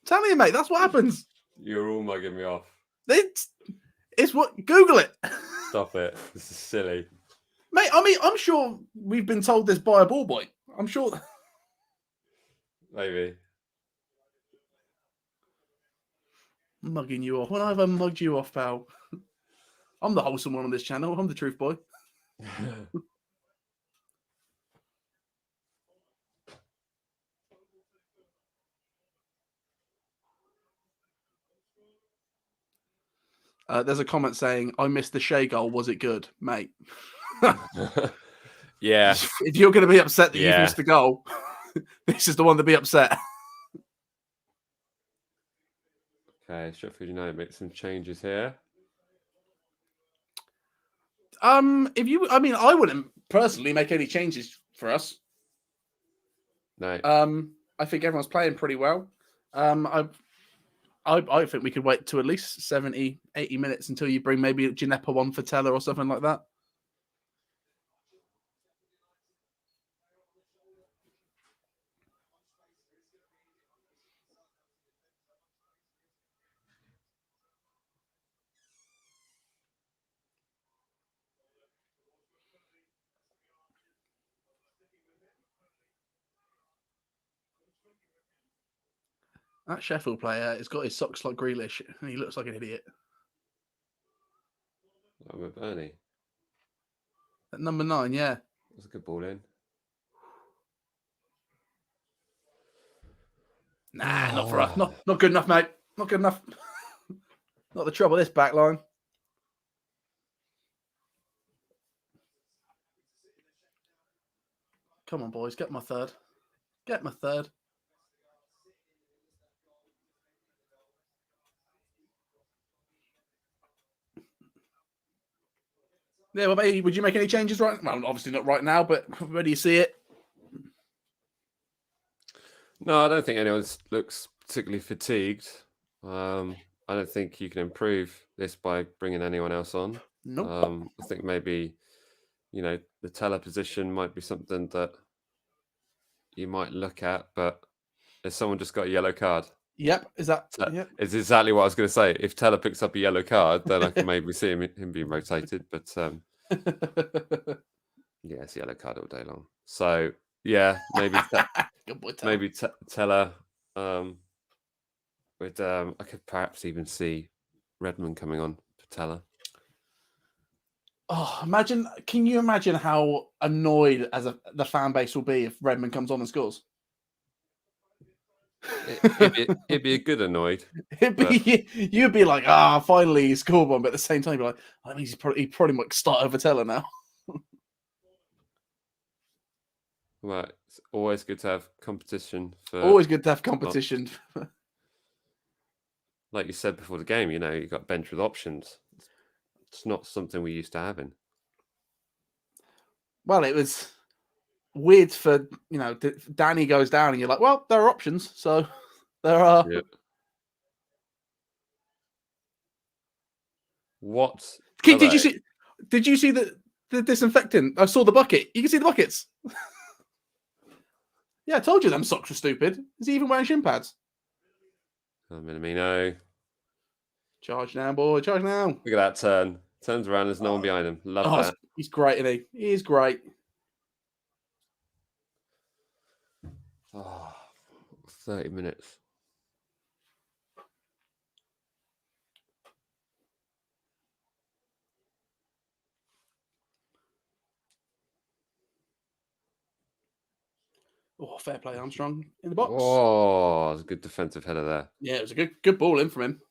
Tell you, mate, that's what happens. You're all mugging me off. It's what. Google it. Stop it. This is silly. Mate, I mean, I'm sure we've been told this by a ball boy. I'm sure. Maybe. I'm mugging you off. When have I mugged you off, pal? I'm the wholesome one on this channel. I'm the truth boy. There's a comment saying, "I missed the Shea goal. Was it good, mate?" Yeah. If you're going to be upset that you've Yeah. missed the goal, this is the one to be upset. Okay, Sheffield United make some changes here. I mean, I wouldn't personally make any changes for us. No. I think everyone's playing pretty well. I think we could wait to at least 70, 80 minutes until you bring maybe Gineppa on for Teller or something like that. That Sheffield player has got his socks like Grealish, and he looks like an idiot. I'm with Bernie. At number 9, yeah. That's a good ball in. Nah, not for us. Not good enough, mate. Not good enough. Not the trouble this back line. Come on, boys. Get my third. Get my third. Yeah, well, maybe, would you make any changes right? Well, obviously not right now, but where do you see it? No, I don't think anyone looks particularly fatigued. I don't think you can improve this by bringing anyone else on. Nope. I think maybe, the Teller position might be something that you might look at, but has someone just got a yellow card? Yep. Is that? Yep. It's exactly what I was going to say. If Teller picks up a yellow card, then I can maybe see him being rotated. But yeah, it's a yellow card all day long. So yeah, maybe Good boy, Teller. maybe Teller. I could perhaps even see Redmond coming on for Teller. Oh, can you imagine how annoyed the fan base will be if Redmond comes on and scores? It'd be a good annoyed. You'd be like, finally he scored one, but at the same time, you're like, that means he probably might start over Teller now. Well, it's always good to have competition. Always good to have competition. Like you said before the game, you got bench with options. It's not something we used to having. Well, it was weird for, Danny goes down and you're like, well, there are options. So there are. Yeah. What? Did you see the disinfectant? I saw the bucket. You can see the buckets. Yeah, I told you them socks were stupid. Is he even wearing shin pads? Minamino. Charge now, boy. Charge now. Look at that turn. Turns around, there's no one behind him. Love that. He's great, isn't he? He is great. 30 minutes. Oh, fair play, Armstrong in the box. Oh, it's a good defensive header there. Yeah, it was a good ball in from him.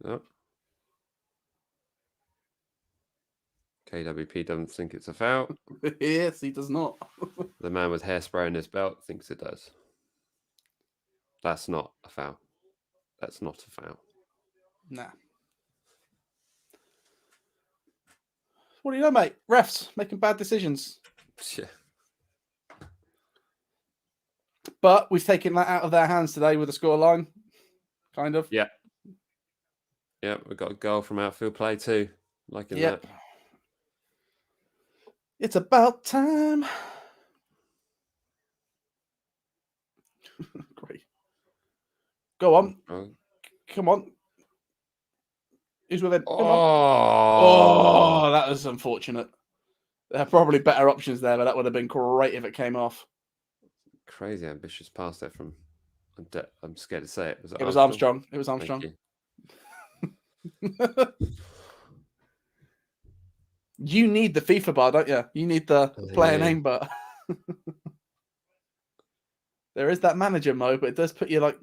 Yep. KWP doesn't think it's a foul. Yes, he does not. The man with hairspray in his belt thinks it does. That's not a foul. That's not a foul. Nah. What do you know, mate? Refs making bad decisions. Yeah. But we've taken that out of their hands today with the scoreline. Kind of. Yeah. Yeah, we got a goal from outfield play too. Liking that. It's about time. Great. Go on. Come on. Who's with him? Oh, that was unfortunate. There are probably better options there, but that would have been great if it came off. Crazy ambitious pass there from. I'm scared to say it. It was Armstrong. It was Armstrong. You need the FIFA bar, don't you? You need the player name bar. There is that manager mode, but it does put you like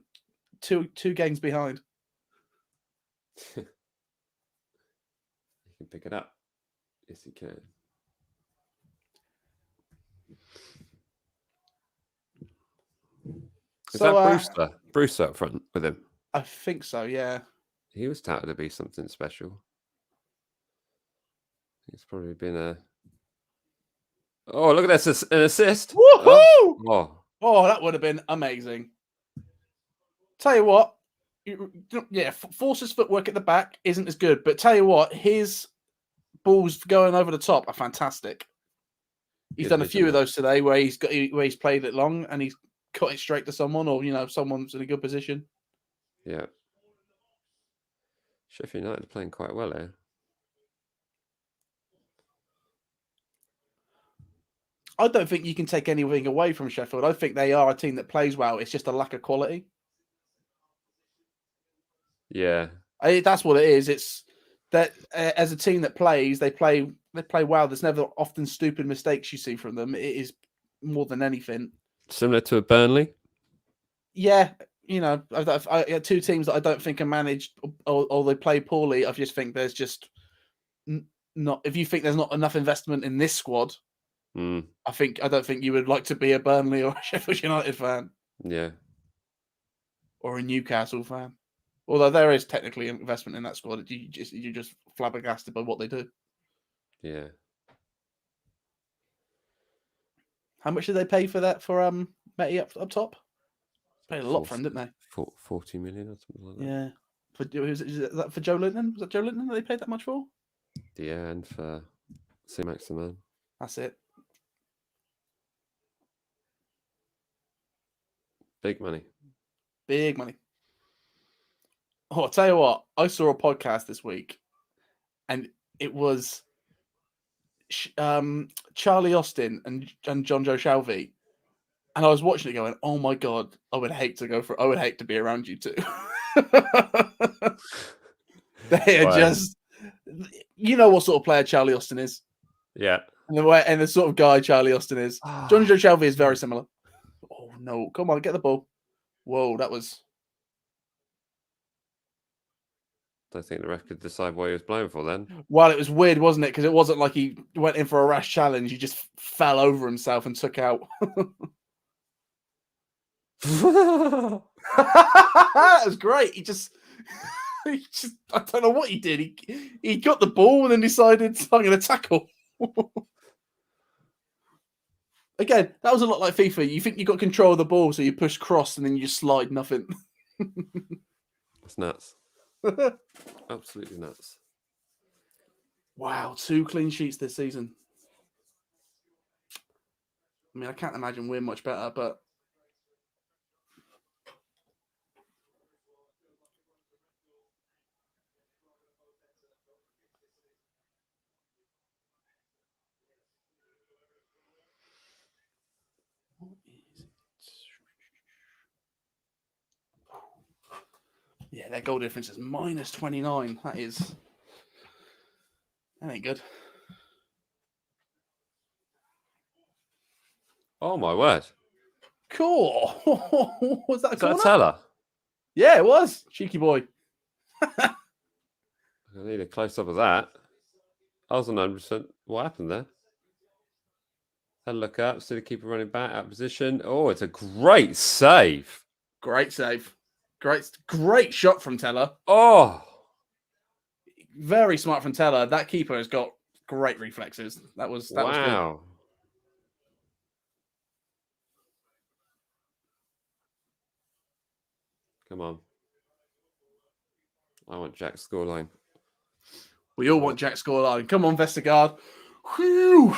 two games behind. You can pick it up. Yes, you can. Is that Brewster up front with him? I think so, yeah. He was touted to be something special. It's probably been a... Oh, look at this, an assist. Woohoo! Oh, that would have been amazing. Tell you what, Force's footwork at the back isn't as good, but tell you what, his balls going over the top are fantastic. He's done a few of those today where he's played it long and he's cut it straight to someone, or someone's in a good position. Yeah. Sheffield United are playing quite well here. I don't think you can take anything away from Sheffield. I think they are a team that plays well. It's just a lack of quality. Yeah. That's what it is. It's that as a team that plays, they play well. There's never often stupid mistakes you see from them. It is more than anything. Similar to a Burnley? Yeah. I two teams that I don't think are managed or they play poorly. I just think there's just not. If you think there's not enough investment in this squad, I don't think you would like to be a Burnley or a Sheffield United fan. Yeah. Or a Newcastle fan. Although there is technically investment in that squad, you're just flabbergasted by what they do. Yeah. How much did they pay for that for Matty up top? Paid a lot for him, didn't they? 40 million or something like that. Yeah. Is that for Joe Linton? Was that Joe Linton that they paid that much for? Yeah, and for Maximan. That's it. Big money. Big money. Oh, I'll tell you what. I saw a podcast this week, and it was Charlie Austin and John Joe Shelby. And I was watching it going, oh my God, I would hate to be around you two. They are just, what sort of player Charlie Austin is. Yeah. And the sort of guy Charlie Austin is. John Joe Shelby is very similar. Oh no, come on, get the ball. Whoa, that was... I think the ref could decide what he was blowing for then. Well, it was weird, wasn't it? Because it wasn't like he went in for a rash challenge. He just fell over himself and took out. That was great. He just, I don't know what he did. He got the ball and then decided I'm going to tackle. Again, that was a lot like FIFA. You think you got control of the ball, so you push cross and then you just slide nothing. That's nuts. Absolutely nuts. Wow, 2 clean sheets this season. I mean, I can't imagine we're much better, but yeah, their goal difference is -29. That ain't good. Oh my word! Cool. Was that a Teller? Yeah, it was. Cheeky boy. I need a close up of that. I was on 100%. What happened there? Had a look up, see the keeper running back out of position. Oh, it's a great save. Great save. Great shot from Teller. Oh, very smart from Teller. That keeper has got great reflexes. That was good. Come on. I want Jack's scoreline. We all want Jack's scoreline. Come on, Vestergaard. Whew.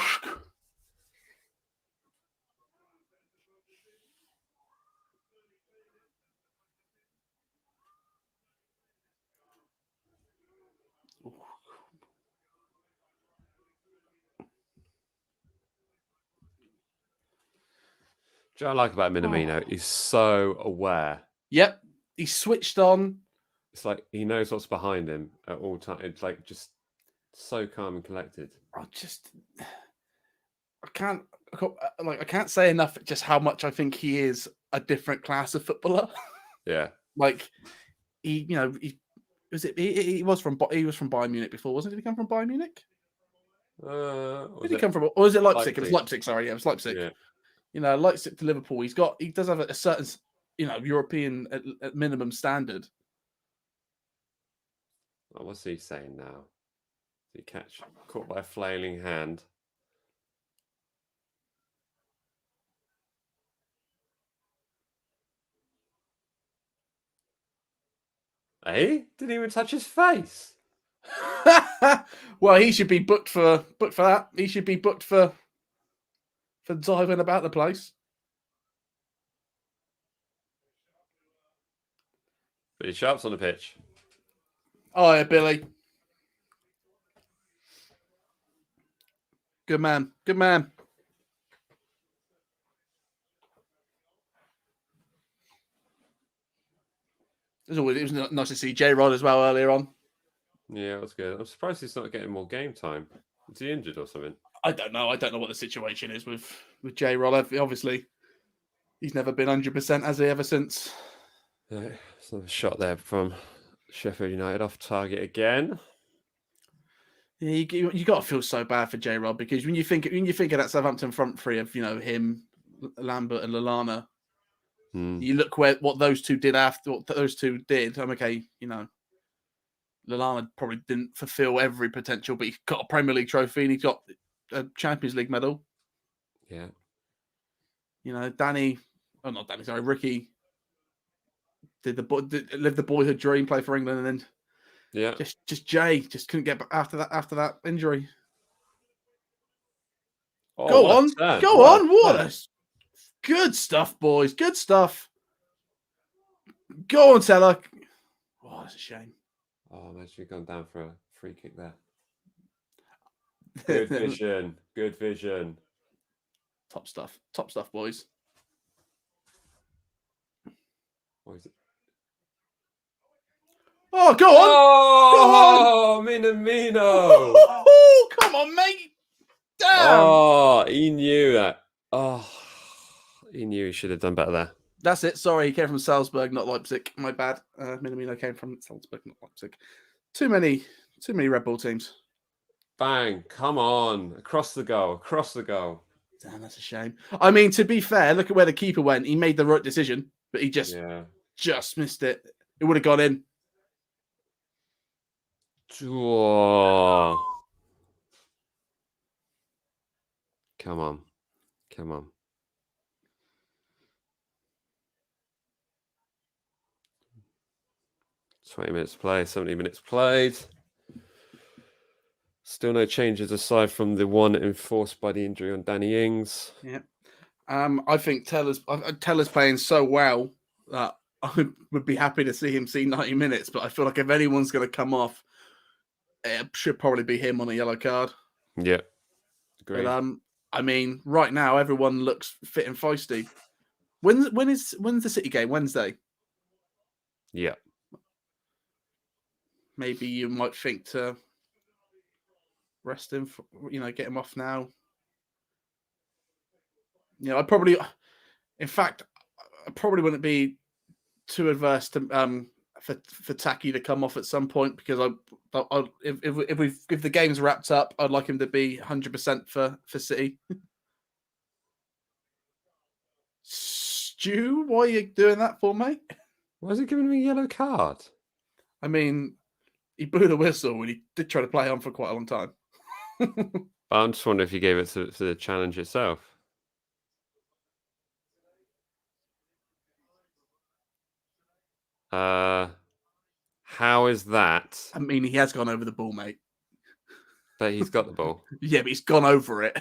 Do you know what I like about Minamino? He's so aware. Yep. He's switched on. It's like he knows what's behind him at all times. It's like just so calm and collected. I can't say enough just how much I think he is a different class of footballer. Yeah. Like he was from Bayern Munich before, wasn't he? Did he come from Bayern Munich? Where did he come from? Or was it Leipzig? It was Leipzig. Sorry, yeah, it was Leipzig. Yeah. Leipzig to Liverpool. He does have a certain European at minimum standard. Oh, what's he saying now? Did he caught by a flailing hand? Eh? Didn't even touch his face. Well, he should be booked for that. He should be booked for diving about the place. Billy Sharp's on the pitch. Oh yeah, Billy. Good man. Good man. It was nice to see J Rod as well earlier on. Yeah, that's good. I'm surprised he's not getting more game time. Is he injured or something? I don't know. I don't know what the situation is with J Rod. Obviously, he's never been 100%, has he, ever since? Yeah, it's another shot there from Sheffield United off target again. Yeah, you got to feel so bad for J Rod, because when you think of that Southampton front three of him, Lambert, and Lallana, you look what those two did after what those two did. I'm okay, Lallana probably didn't fulfill every potential, but he got a Premier League trophy and he got a Champions League medal. Yeah. Ricky lived the boyhood dream, play for England, and then just Jay just couldn't get after that injury. Oh, go on, what good stuff, boys, good stuff. Go on, Teller. Oh, that's a shame. Oh, imagine you've gone down for a free kick there. Good vision. Good vision. Top stuff, boys. What is it? Oh, go on! Oh, Minamino! Oh, come on, mate! Damn! Oh, he knew that. Oh, he knew he should have done better there. That's it. Sorry, he came from Salzburg, not Leipzig. My bad. Minamino came from Salzburg, not Leipzig. Too many Red Bull teams. Bang! Come on, across the goal. Damn, that's a shame. I mean, to be fair, look at where the keeper went. He made the right decision, but he just missed it. It would have gone in. Oh. Come on. 20 minutes play, 70 minutes played. Still no changes aside from the one enforced by the injury on Danny Ings. Yeah. I think Teller's playing so well that I would be happy to see him see 90 minutes, but I feel like if anyone's going to come off, it should probably be him on a yellow card. Yeah. Agreed. But I mean, right now everyone looks fit and feisty. When's the City game? Wednesday. Yeah. Maybe you might think to rest him, get him off now. I probably wouldn't be too adverse to for Taki to come off at some point, because if the game's wrapped up, I'd like him to be 100% for City. Stu, why are you doing that for, mate? Why is he giving me a yellow card? I mean, he blew the whistle and he did try to play on for quite a long time. I'm just wondering if he gave it to the challenge itself. How is that? I mean, he has gone over the ball, mate. But he's got the ball. Yeah, but he's gone over it.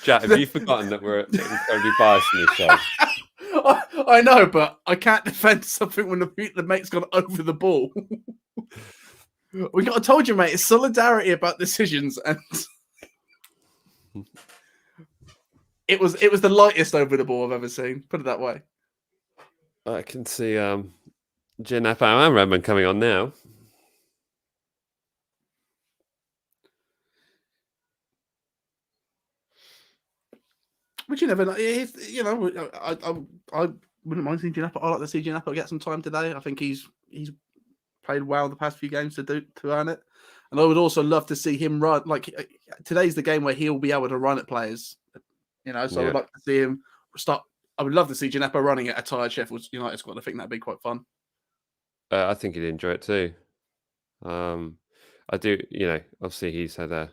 Jack, have you forgotten that we're incredibly biased in this show? I know, but I can't defend something when the mate's gone over the ball. I told you, mate, it's solidarity about decisions, and it was the lightest over the ball I've ever seen. Put it that way. I can see Jin Apao and Redmond coming on now. Which you never know. I wouldn't mind seeing Gineppo. I like to see Gineppo get some time today. I think he's played well the past few games to earn it. And I would also love to see him run. Like today's the game where he'll be able to run at players. So I would like to see him start. I would love to see Gineppo running at a tired Sheffield United squad. I think that'd be quite fun. I think he'd enjoy it too. I do, obviously he's had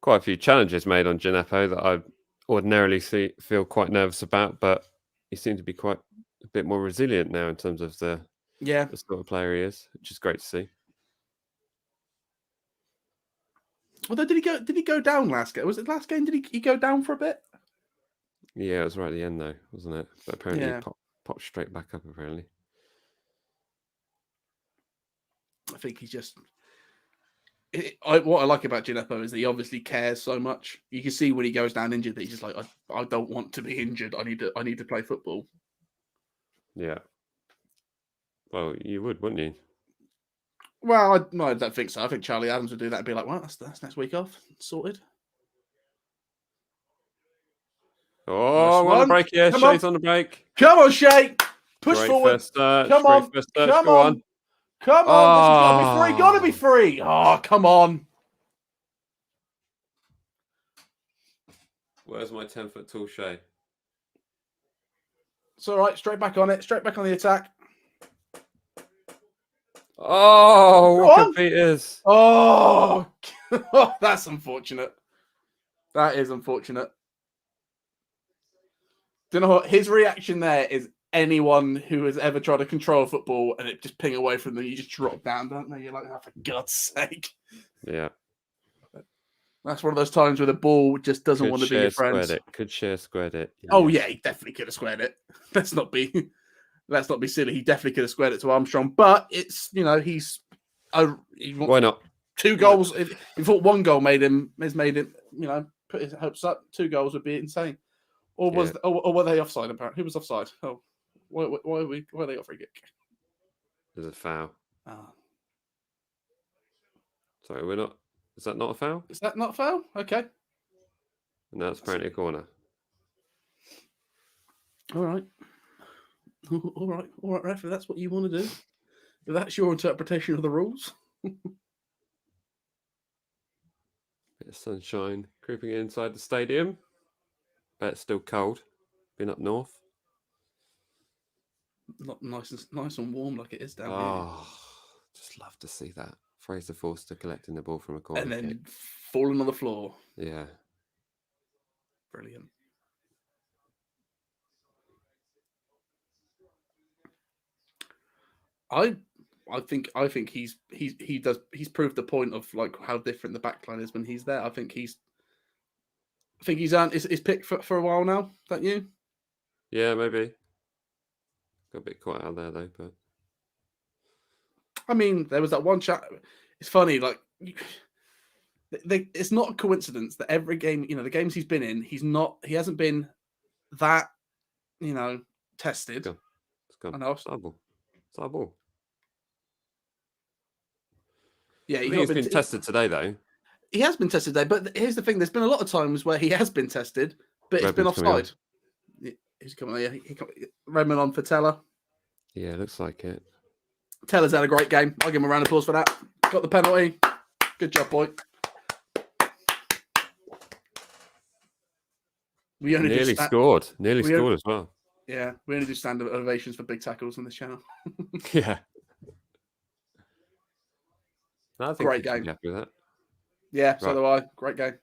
quite a few challenges made on Gineppo that I ordinarily feel quite nervous about, but he seemed to be quite a bit more resilient now in terms of the sort of player he is, which is great to see. Although did he go down last game? Was it last game? Did he go down for a bit? Yeah, it was right at the end though, wasn't it? But apparently he popped straight back up apparently. I think he's just what I like about Gineppo is that he obviously cares so much. You can see when he goes down injured that he's just like, I don't want to be injured. I need to play football. Yeah. Well, you would, wouldn't you? Well, I don't think so. I think Charlie Adams would do that and be like, well, that's next week off. Sorted. Oh, nice on the break here. Shay's on the break. Come on, Shay. Push great forward. Come on. Come on. Come on. This has got to be free. Oh, come on. Where's my 10-foot tall Shay? It's all right. Straight back on it. Straight back on the attack. Oh, Walker Peters. Oh, that's unfortunate. That is unfortunate. Do you know what? His reaction there is anyone who has ever tried to control football and it just ping away from them, you just drop down, don't they? You're like, oh, for God's sake. Yeah. That's one of those times where the ball just doesn't want to be your friend. Could share squared it. Yeah. Oh, yeah, he definitely could have squared it. Let's not be silly. He definitely could have squared it to Armstrong, but it's, why not? 2 goals. If you thought 1 goal has made him, put his hopes up, 2 goals would be insane. Or were they offside? Apparently, who was offside? Oh, why are they off free kick? There's a foul. Oh. Sorry, we're not. Is that not a foul? Is that not a foul? Okay. No, it's apparently a corner. All right, ref. If that's what you want to do, if that's your interpretation of the rules. Bit of sunshine creeping inside the stadium. Bet it's still cold. Been up north. Not nice and warm like it is down here. Oh, just love to see that. Fraser Forster collecting the ball from a corner and then kick. Falling on the floor. Yeah. Brilliant. I think he's proved the point of like how different the backline is when he's there. I think he's earned his pick for a while now. Is that you? Yeah, maybe. Got a bit quiet out there though, but I mean, there was that one chat. It's funny, like it's not a coincidence that every game, the games he's been in, he hasn't been that, tested. It's gone. I know. It's our ball. Yeah, he's been tested today though. He has been tested today, but here's the thing: there's been a lot of times where he has been tested, but it's been offside. He's coming. Yeah, Redmond on for Teller. Yeah, looks like it. Teller's had a great game. I'll give him a round of applause for that. Got the penalty. Good job, boy. We only nearly scored. Nearly scored as well. Yeah, we only do standard ovations for big tackles on this channel. Yeah. No, I think great game. Happy with that. Yeah, so do I. Great game.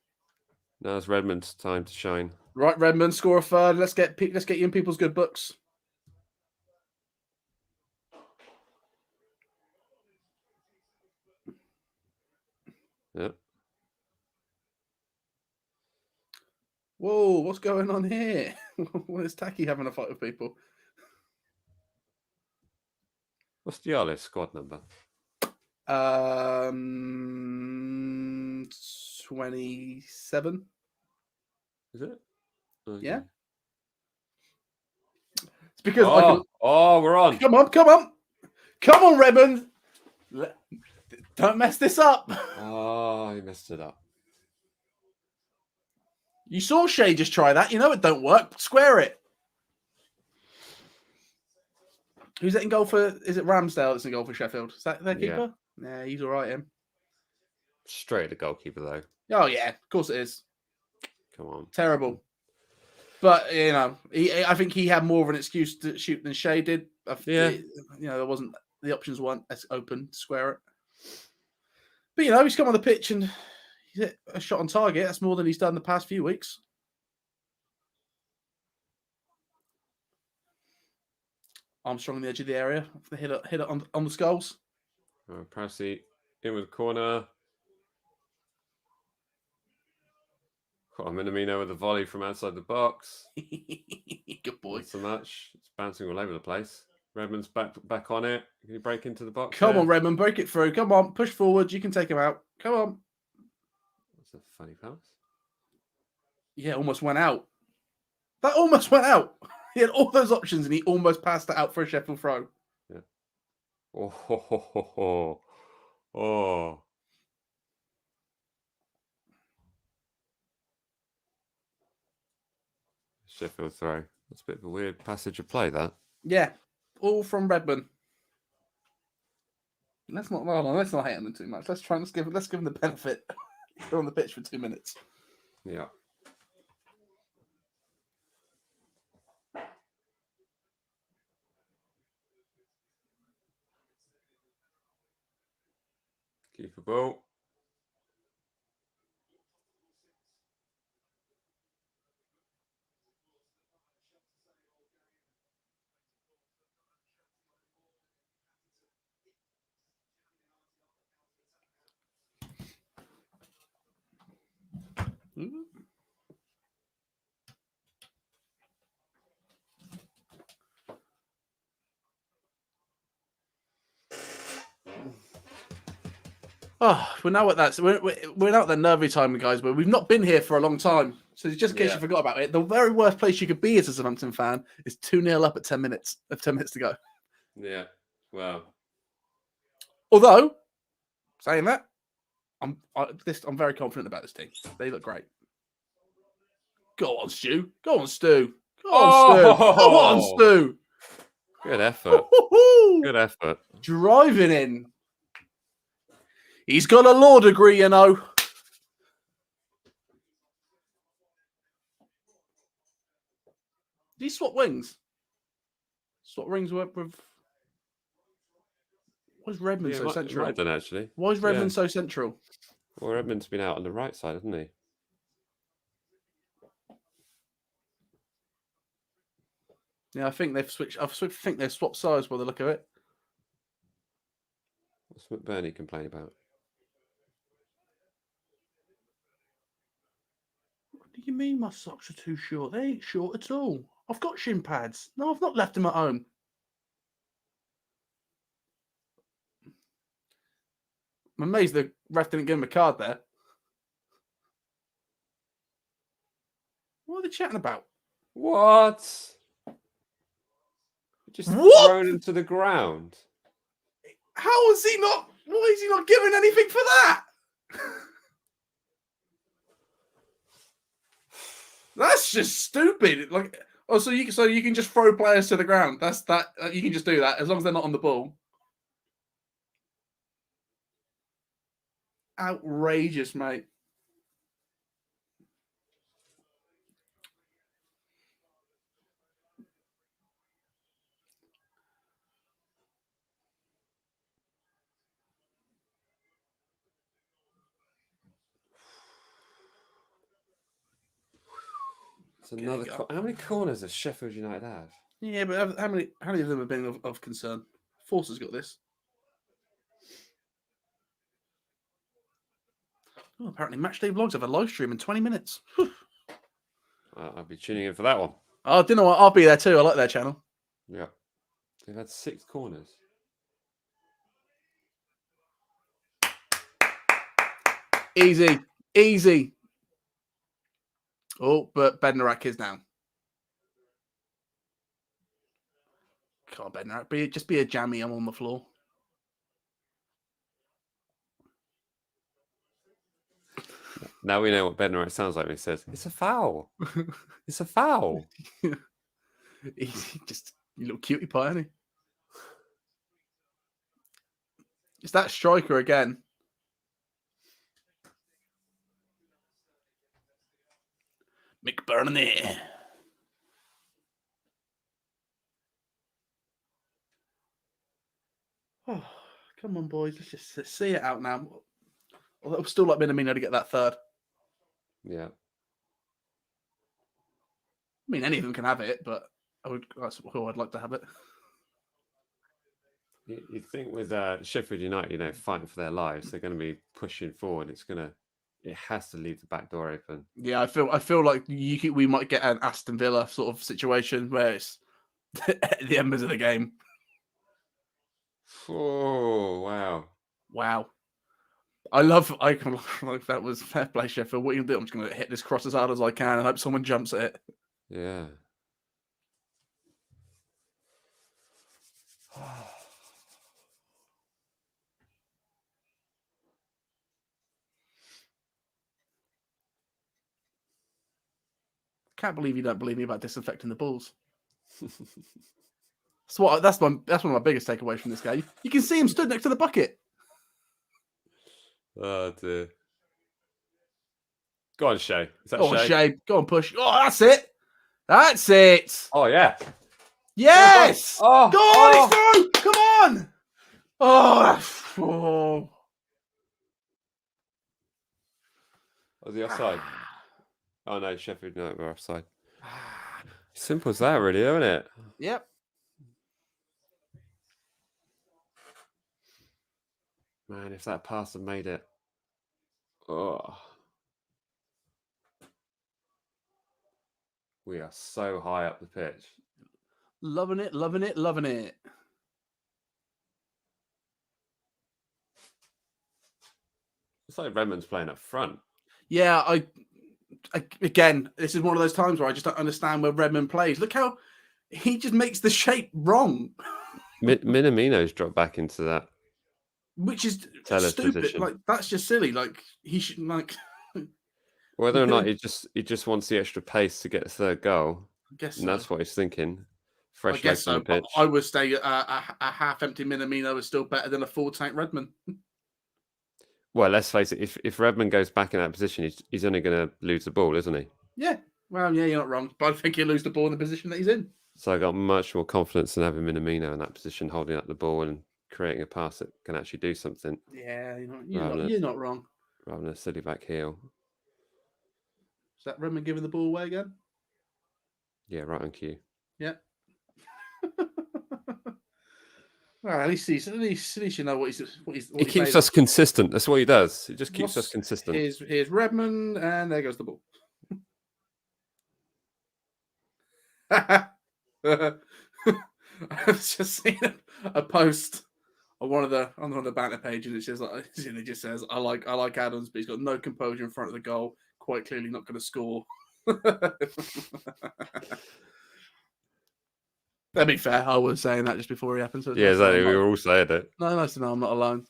Now it's Redmond's time to shine. Right, Redmond, score a third. Let's get you in people's good books. Yep. Whoa, what's going on here? What is Taki having a fight with people? What's Diallo's squad number? 27. Is it? Okay. Yeah. It's because we're on. Come on, Redmond. Don't mess this up. Oh, he messed it up. You saw Shea just try that. You know it don't work. Square it. Who's that in goal for? Is it Ramsdale that's in goal for Sheffield? Is that their keeper? Yeah, he's all right, him. Straight at the goalkeeper, though. Oh, yeah. Of course it is. Come on. Terrible. But, you know, I think he had more of an excuse to shoot than Shea did. Yeah. You know, there wasn't, the options weren't as open to square it. But, you know, he's come on the pitch and he's hit a shot on target. That's more than he's done the past few weeks. Armstrong on the edge of the area. Hit it on the skulls. Prowse in with the corner. Minamino with a volley from outside the box. Good boy. Not so much. It's bouncing all over the place. Redmond's back on it. Can you break into the box? Come on, Redmond, break it through. Come on, push forward. You can take him out. Come on. That's a funny pass. Yeah, almost went out. That almost went out. He had all those options and he almost passed it out for a Sheffield throw. Yeah. Oh. Sheffield throw. That's a bit of a weird passage of play, that. Yeah, all from Redmond. Let's not hate on them too much. Let's give them the benefit. They're on the pitch for 2 minutes. Yeah. Keep the ball. Oh, we're now at that. So we're now at the nervy time, guys. But we've not been here for a long time. So just in case you forgot about it, the very worst place you could be as a Southampton fan is 2-0 up at 10 minutes. 10 minutes to go. Yeah. Wow. Although, saying that, I'm very confident about this team. They look great. Go on, Stu. Go on, Stu. Go on, Stu. Go on, Stu. Good effort. Good effort. Driving in. He's got a law degree, you know. Did he swap wings? Swap rings with... Why is Redmond so central? Right then, actually. Why is Redmond so central? Well, Redmond's been out on the right side, hasn't he? Yeah, I think they've switched. I think they've swapped sides by the look of it. What's McBurney complain about? What do you mean my socks are too short? They ain't short at all. I've got shin pads. No, I've not left them at home. I'm amazed the ref didn't give him a card there. What are they chatting about? What? Just thrown him to the ground. How is he not? Why is he not giving anything for that? That's just stupid. Like, oh, so you can just throw players to the ground. That's that. You can just do that as long as they're not on the ball. Outrageous, mate. It's another. How many corners does Sheffield United have? Yeah, but how many of them have been of concern? Forster's got this. Oh, apparently MatchDayVlogs have a live stream in 20 minutes. I'll be tuning in for that one. Oh, I didn't know what. I'll be there too. I like their channel. Yeah. They've had 6 corners. Easy. Easy. Oh, but Bednarak is down. Come on, Bednarak. Just be a jammy. I'm on the floor. Now we know what Ben Wright sounds like when he says, "It's a foul. It's a foul." He's just a little cutie pie, isn't he? It's that striker again. McBurney. Oh, come on, boys. Let's see it out now. Although I'd still like Minamino to get that third. Yeah. I mean, any of them can have it, but that's who I'd like to have it. You'd think with Sheffield United, fighting for their lives, they're going to be pushing forward. It has to leave the back door open. Yeah, I feel like we might get an Aston Villa sort of situation where it's the embers of the game. Oh, wow. Wow. Like that was fair play, Sheffield. What are you going to do? I'm just going to hit this cross as hard as I can and hope someone jumps at it. Yeah. Can't believe you don't believe me about disinfecting the balls. That's one of my biggest takeaways from this game. You can see him stood next to the bucket. Oh dear. Go on, Shay. Is that Go on, Shay? Shay. Go on, push. Oh, that's it. That's it. Oh yeah. Yes. Oh, go on, he's through. Come on. Oh. Was he offside? Oh no, Sheffield United were offside. Simple as that, really, isn't it? Yep. Man, if that pass had made it. Oh. We are so high up the pitch. Loving it, loving it, loving it. It's like Redmond's playing up front. Yeah, again, this is one of those times where I just don't understand where Redmond plays. Look how he just makes the shape wrong. Minamino's dropped back into that. Which is Teller's stupid. position. Like, that's just silly. Like, he should, like... Whether or not he just wants the extra pace to get a third goal. I guess and that's what he's thinking. Fresh I guess legs on the pitch. I would say a half-empty Minamino is still better than a full-tank Redmond. Well, let's face it. If Redmond goes back in that position, he's only going to lose the ball, isn't he? Yeah. Well, yeah, you're not wrong. But I think he'll lose the ball in the position that he's in. So I got much more confidence in having Minamino in that position, holding up the ball and creating a pass that can actually do something. Yeah, you're not wrong. Rather than a silly back heel. Is that Redmond giving the ball away again? Yeah, right on cue. Yeah. Well, at least you know what he's he keeps us consistent. That's what he does. He just keeps us consistent. Here's Redmond, and there goes the ball. I've just seen a post on one of the banner pages. It just says, "I like Adams, but he's got no composure in front of the goal. Quite clearly, not going to score." That'd be fair. I was saying that just before he happened. So yeah, exactly. We were all saying it. No, nice to know I'm not alone.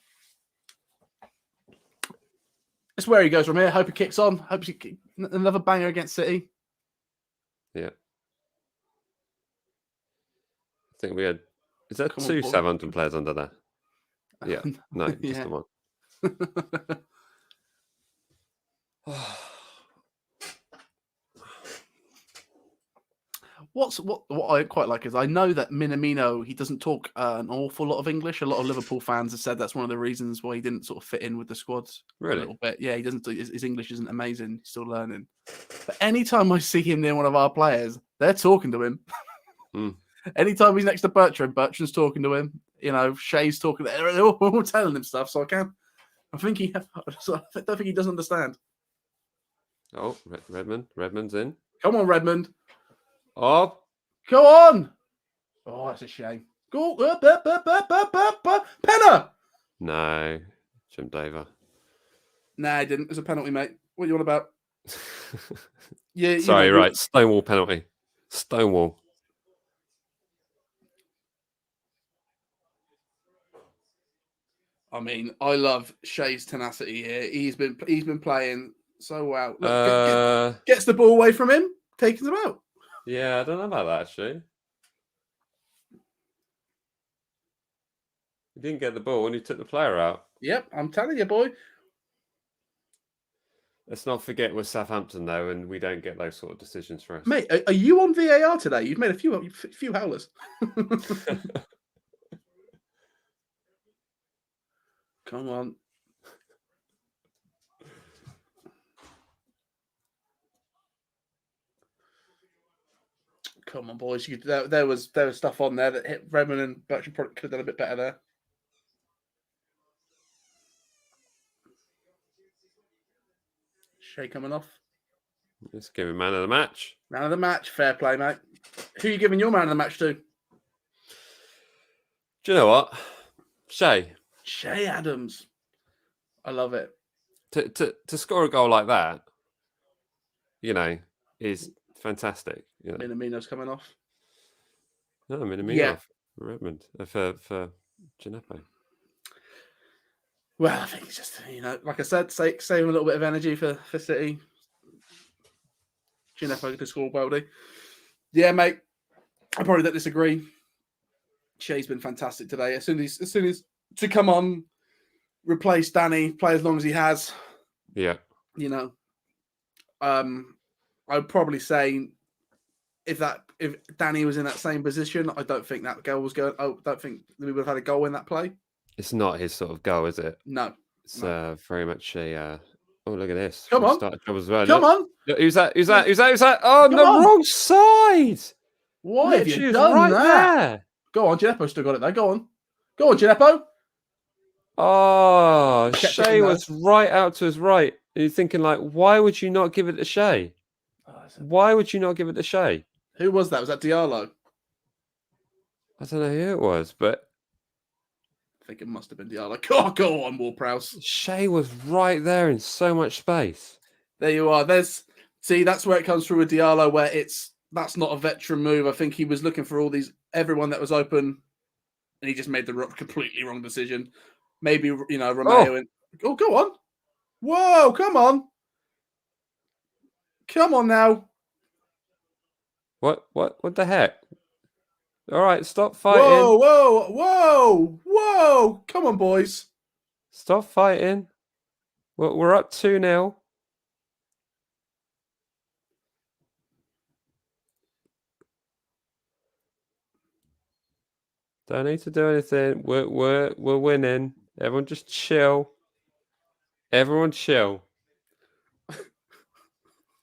That's where he goes from here. Hope he kicks on. Hope he another banger against City. Yeah. I think we had. Is there two Southampton players under there? Yeah. No, just the one. What I quite like is I know that Minamino, he doesn't talk an awful lot of English. A lot of Liverpool fans have said that's one of the reasons why he didn't sort of fit in with the squads. Really? A little bit. Yeah, he doesn't. His English isn't amazing. He's still learning. But anytime I see him near one of our players, they're talking to him. Anytime he's next to Bertrand's talking to him. Shay's talking. They're all telling him stuff. So I don't think he doesn't understand. Oh, Redmond's in. Come on, Redmond. Oh, go on! Oh, that's a shame. Go Penner! No, Jim Daver. Nah, I didn't. It was a penalty, mate. What are you on about? Yeah. Sorry, right. Stonewall penalty. Stonewall. I mean, I love Shay's tenacity here. He's been playing So wow. Look, gets the ball away from him, taking him out. Yeah, I don't know about that actually. He didn't get the ball and he took the player out. Yep, I'm telling you, boy. Let's not forget we're Southampton though, and we don't get those sort of decisions for us. Mate, are you on VAR today? You've made a few howlers. Come on. Come on, boys. There was stuff on there that hit Redmond and Bertrand probably could have done a bit better there. Shea coming off. Let's give him man of the match. Man of the match. Fair play, mate. Who are you giving your man of the match to? Do you know what? Shea Adams. I love it. To score a goal like that, you know, is fantastic. You know. Minamino's coming off. No, Minamino off for Redmond for Gineppo. Well, I think it's just, you know, like I said, save a little bit of energy for City. Gineppo to score Weldy. Yeah, mate. I probably don't disagree. Shea's been fantastic today. As soon as to come on, replace Danny, play as long as he has. Yeah. You know, I'd probably say if Danny was in that same position, I don't think that goal was going. I don't think we would have had a goal in that play. It's not his sort of goal, is it? No. It's very much a. Oh, look at this! Come on, well. Come on! Look, who's that? Oh, on the wrong side! Why have you done right that? There? Go on, Gineppo still got it there. Go on, Gineppo. Oh, Shea was right out to his right. And you're thinking, like, why would you not give it to Shea? Why would you not give it to Shea? Who was that? Was that Diallo? I don't know who it was, but I think it must have been Diallo. Go on, Prowse. Shea was right there in so much space. There you are. That's where it comes through with Diallo, where that's not a veteran move. I think he was looking for everyone that was open, and he just made the completely wrong decision. Maybe, you know, Romeo and go on. Whoa, come on. Come on now. What the heck? All right, stop fighting. Whoa. Come on, boys. Stop fighting. We're up 2-0. Don't need to do anything. We're winning. Everyone just chill. Everyone chill.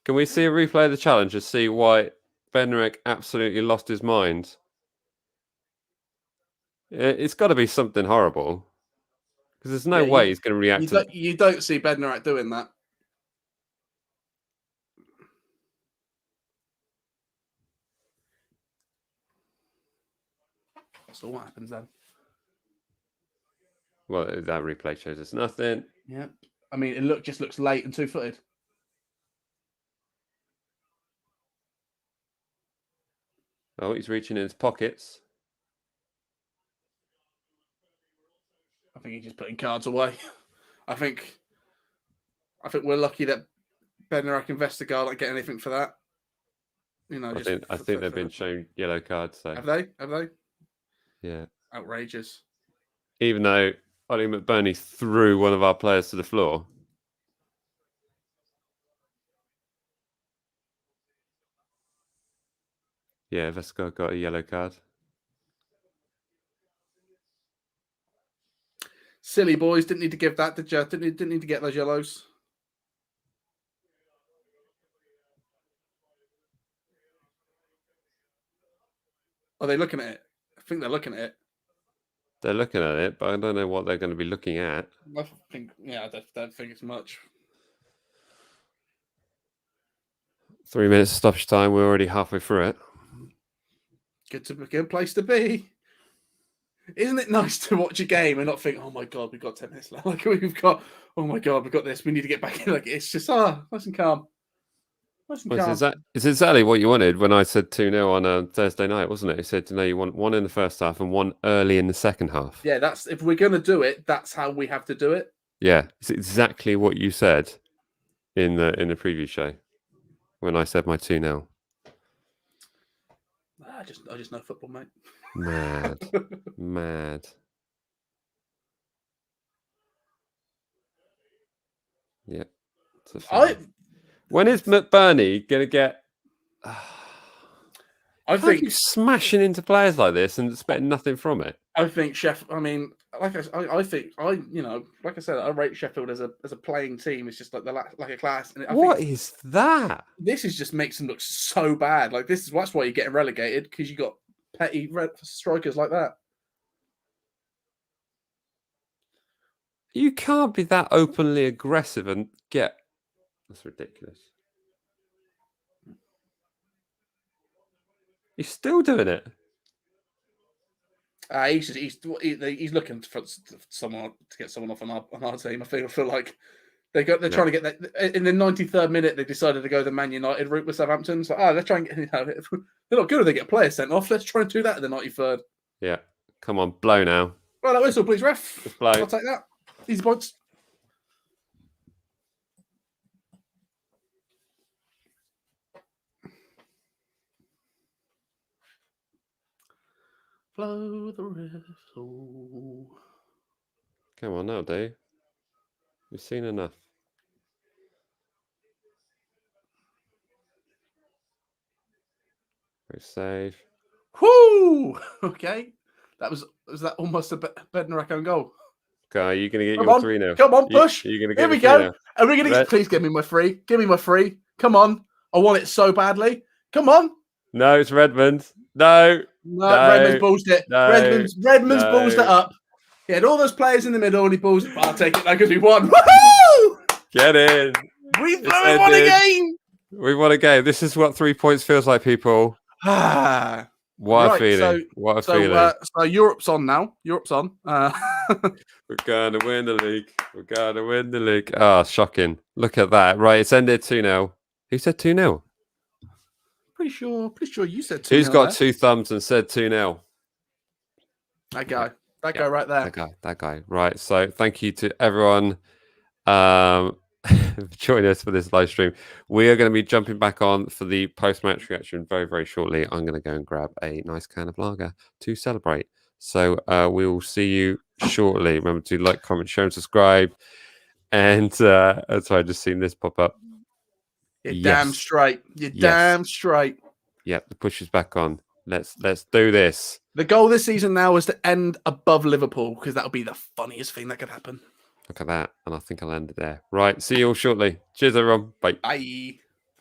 Can we see a replay of the challenge to see why Bednarek absolutely lost his mind? It's got to be something horrible. Because there's no way he's going to react. You don't see Bednarek doing that. So what happens then? Well, that replay shows us nothing. Yeah. I mean, it just looks late and two-footed. Oh, he's reaching in his pockets. I think he's just putting cards away. I think we're lucky that Bednarek and Vestergaard don't get anything for that. You know, I think they've been shown yellow cards. So have they? Yeah. Outrageous. Even though Ollie McBurney threw one of our players to the floor. Yeah, Vestergaard got a yellow card. Silly boys, didn't need to give that, did you? Didn't need to get those yellows. Are they looking at it? I think they're looking at it. They're looking at it, but I don't know what they're going to be looking at. I don't think it's much. 3 minutes of stoppage time. We're already halfway through it. Good place to be. Isn't it nice to watch a game and not think, oh my God, we've got 10 minutes left. Like we've got this. We need to get back in. Like it's just, nice and calm. Nice and calm. It's exactly what you wanted when I said 2-0 on a Thursday night, wasn't it? You said, you want one in the first half and one early in the second half. Yeah, if we're going to do it, that's how we have to do it. Yeah, it's exactly what you said. in the preview show when I said my 2-0? I just know football, mate. Mad. Mad. Yep. When is McBurney going to get... I think you smashing into players like this and expecting nothing from it. I think Sheffield. I mean, like I think like I said, I rate Sheffield as a playing team. It's just like a class. And What is that? This is just makes them look so bad. Like that's why you're getting relegated, because you got petty strikers like that. You can't be that openly aggressive and get... That's ridiculous. He's still doing it. He's looking for someone to get someone off on our team. I feel like they're trying to get that in the 93rd minute. They decided to go the Man United route with Southampton. So let's try and get. They're not good if they get players sent off. Let's try and do that in the 93rd. Yeah, come on, blow now. Well, that whistle, please, ref. Blow. I'll take that. Easy points. Blow the whistle. Come on now, Dave. We've seen enough. Very safe. Whoo! Okay. Was that almost a Bednarak own goal? Okay, are you going to get your 3-0? Come on, push. You're going to get Here we go. Are we going to please give me my free? Give me my free. Come on. I want it so badly. Come on. No, it's Redmond. No. Redmond's ballsed it. Redmond's ballsed it up. He had all those players in the middle and he balls it. I'll take it now because we won. Woohoo! Get in. We won a game. We won a game. This is what 3 points feels like, people. What a feeling. What a feeling. So Europe's on now. Europe's on. We're going to win the league. We're going to win the league. Oh, shocking. Look at that. Right, it's ended 2-0. Who said 2-0? Pretty sure you said 2-0. Who's got 2 thumbs and said 2-0? That guy. That guy right there. That guy. Right. So thank you to everyone joining us for this live stream. We are going to be jumping back on for the post-match reaction very, very shortly. I'm going to go and grab a nice can of lager to celebrate. So we will see you shortly. Remember to like, comment, share, and subscribe. And sorry, I just seen this pop up. You're damn straight. You're damn straight. Yep, the push is back on. Let's do this. The goal this season now is to end above Liverpool, because that would be the funniest thing that could happen. Look at that. And I think I'll end it there. Right. See you all shortly. Cheers, everyone. Bye. Bye.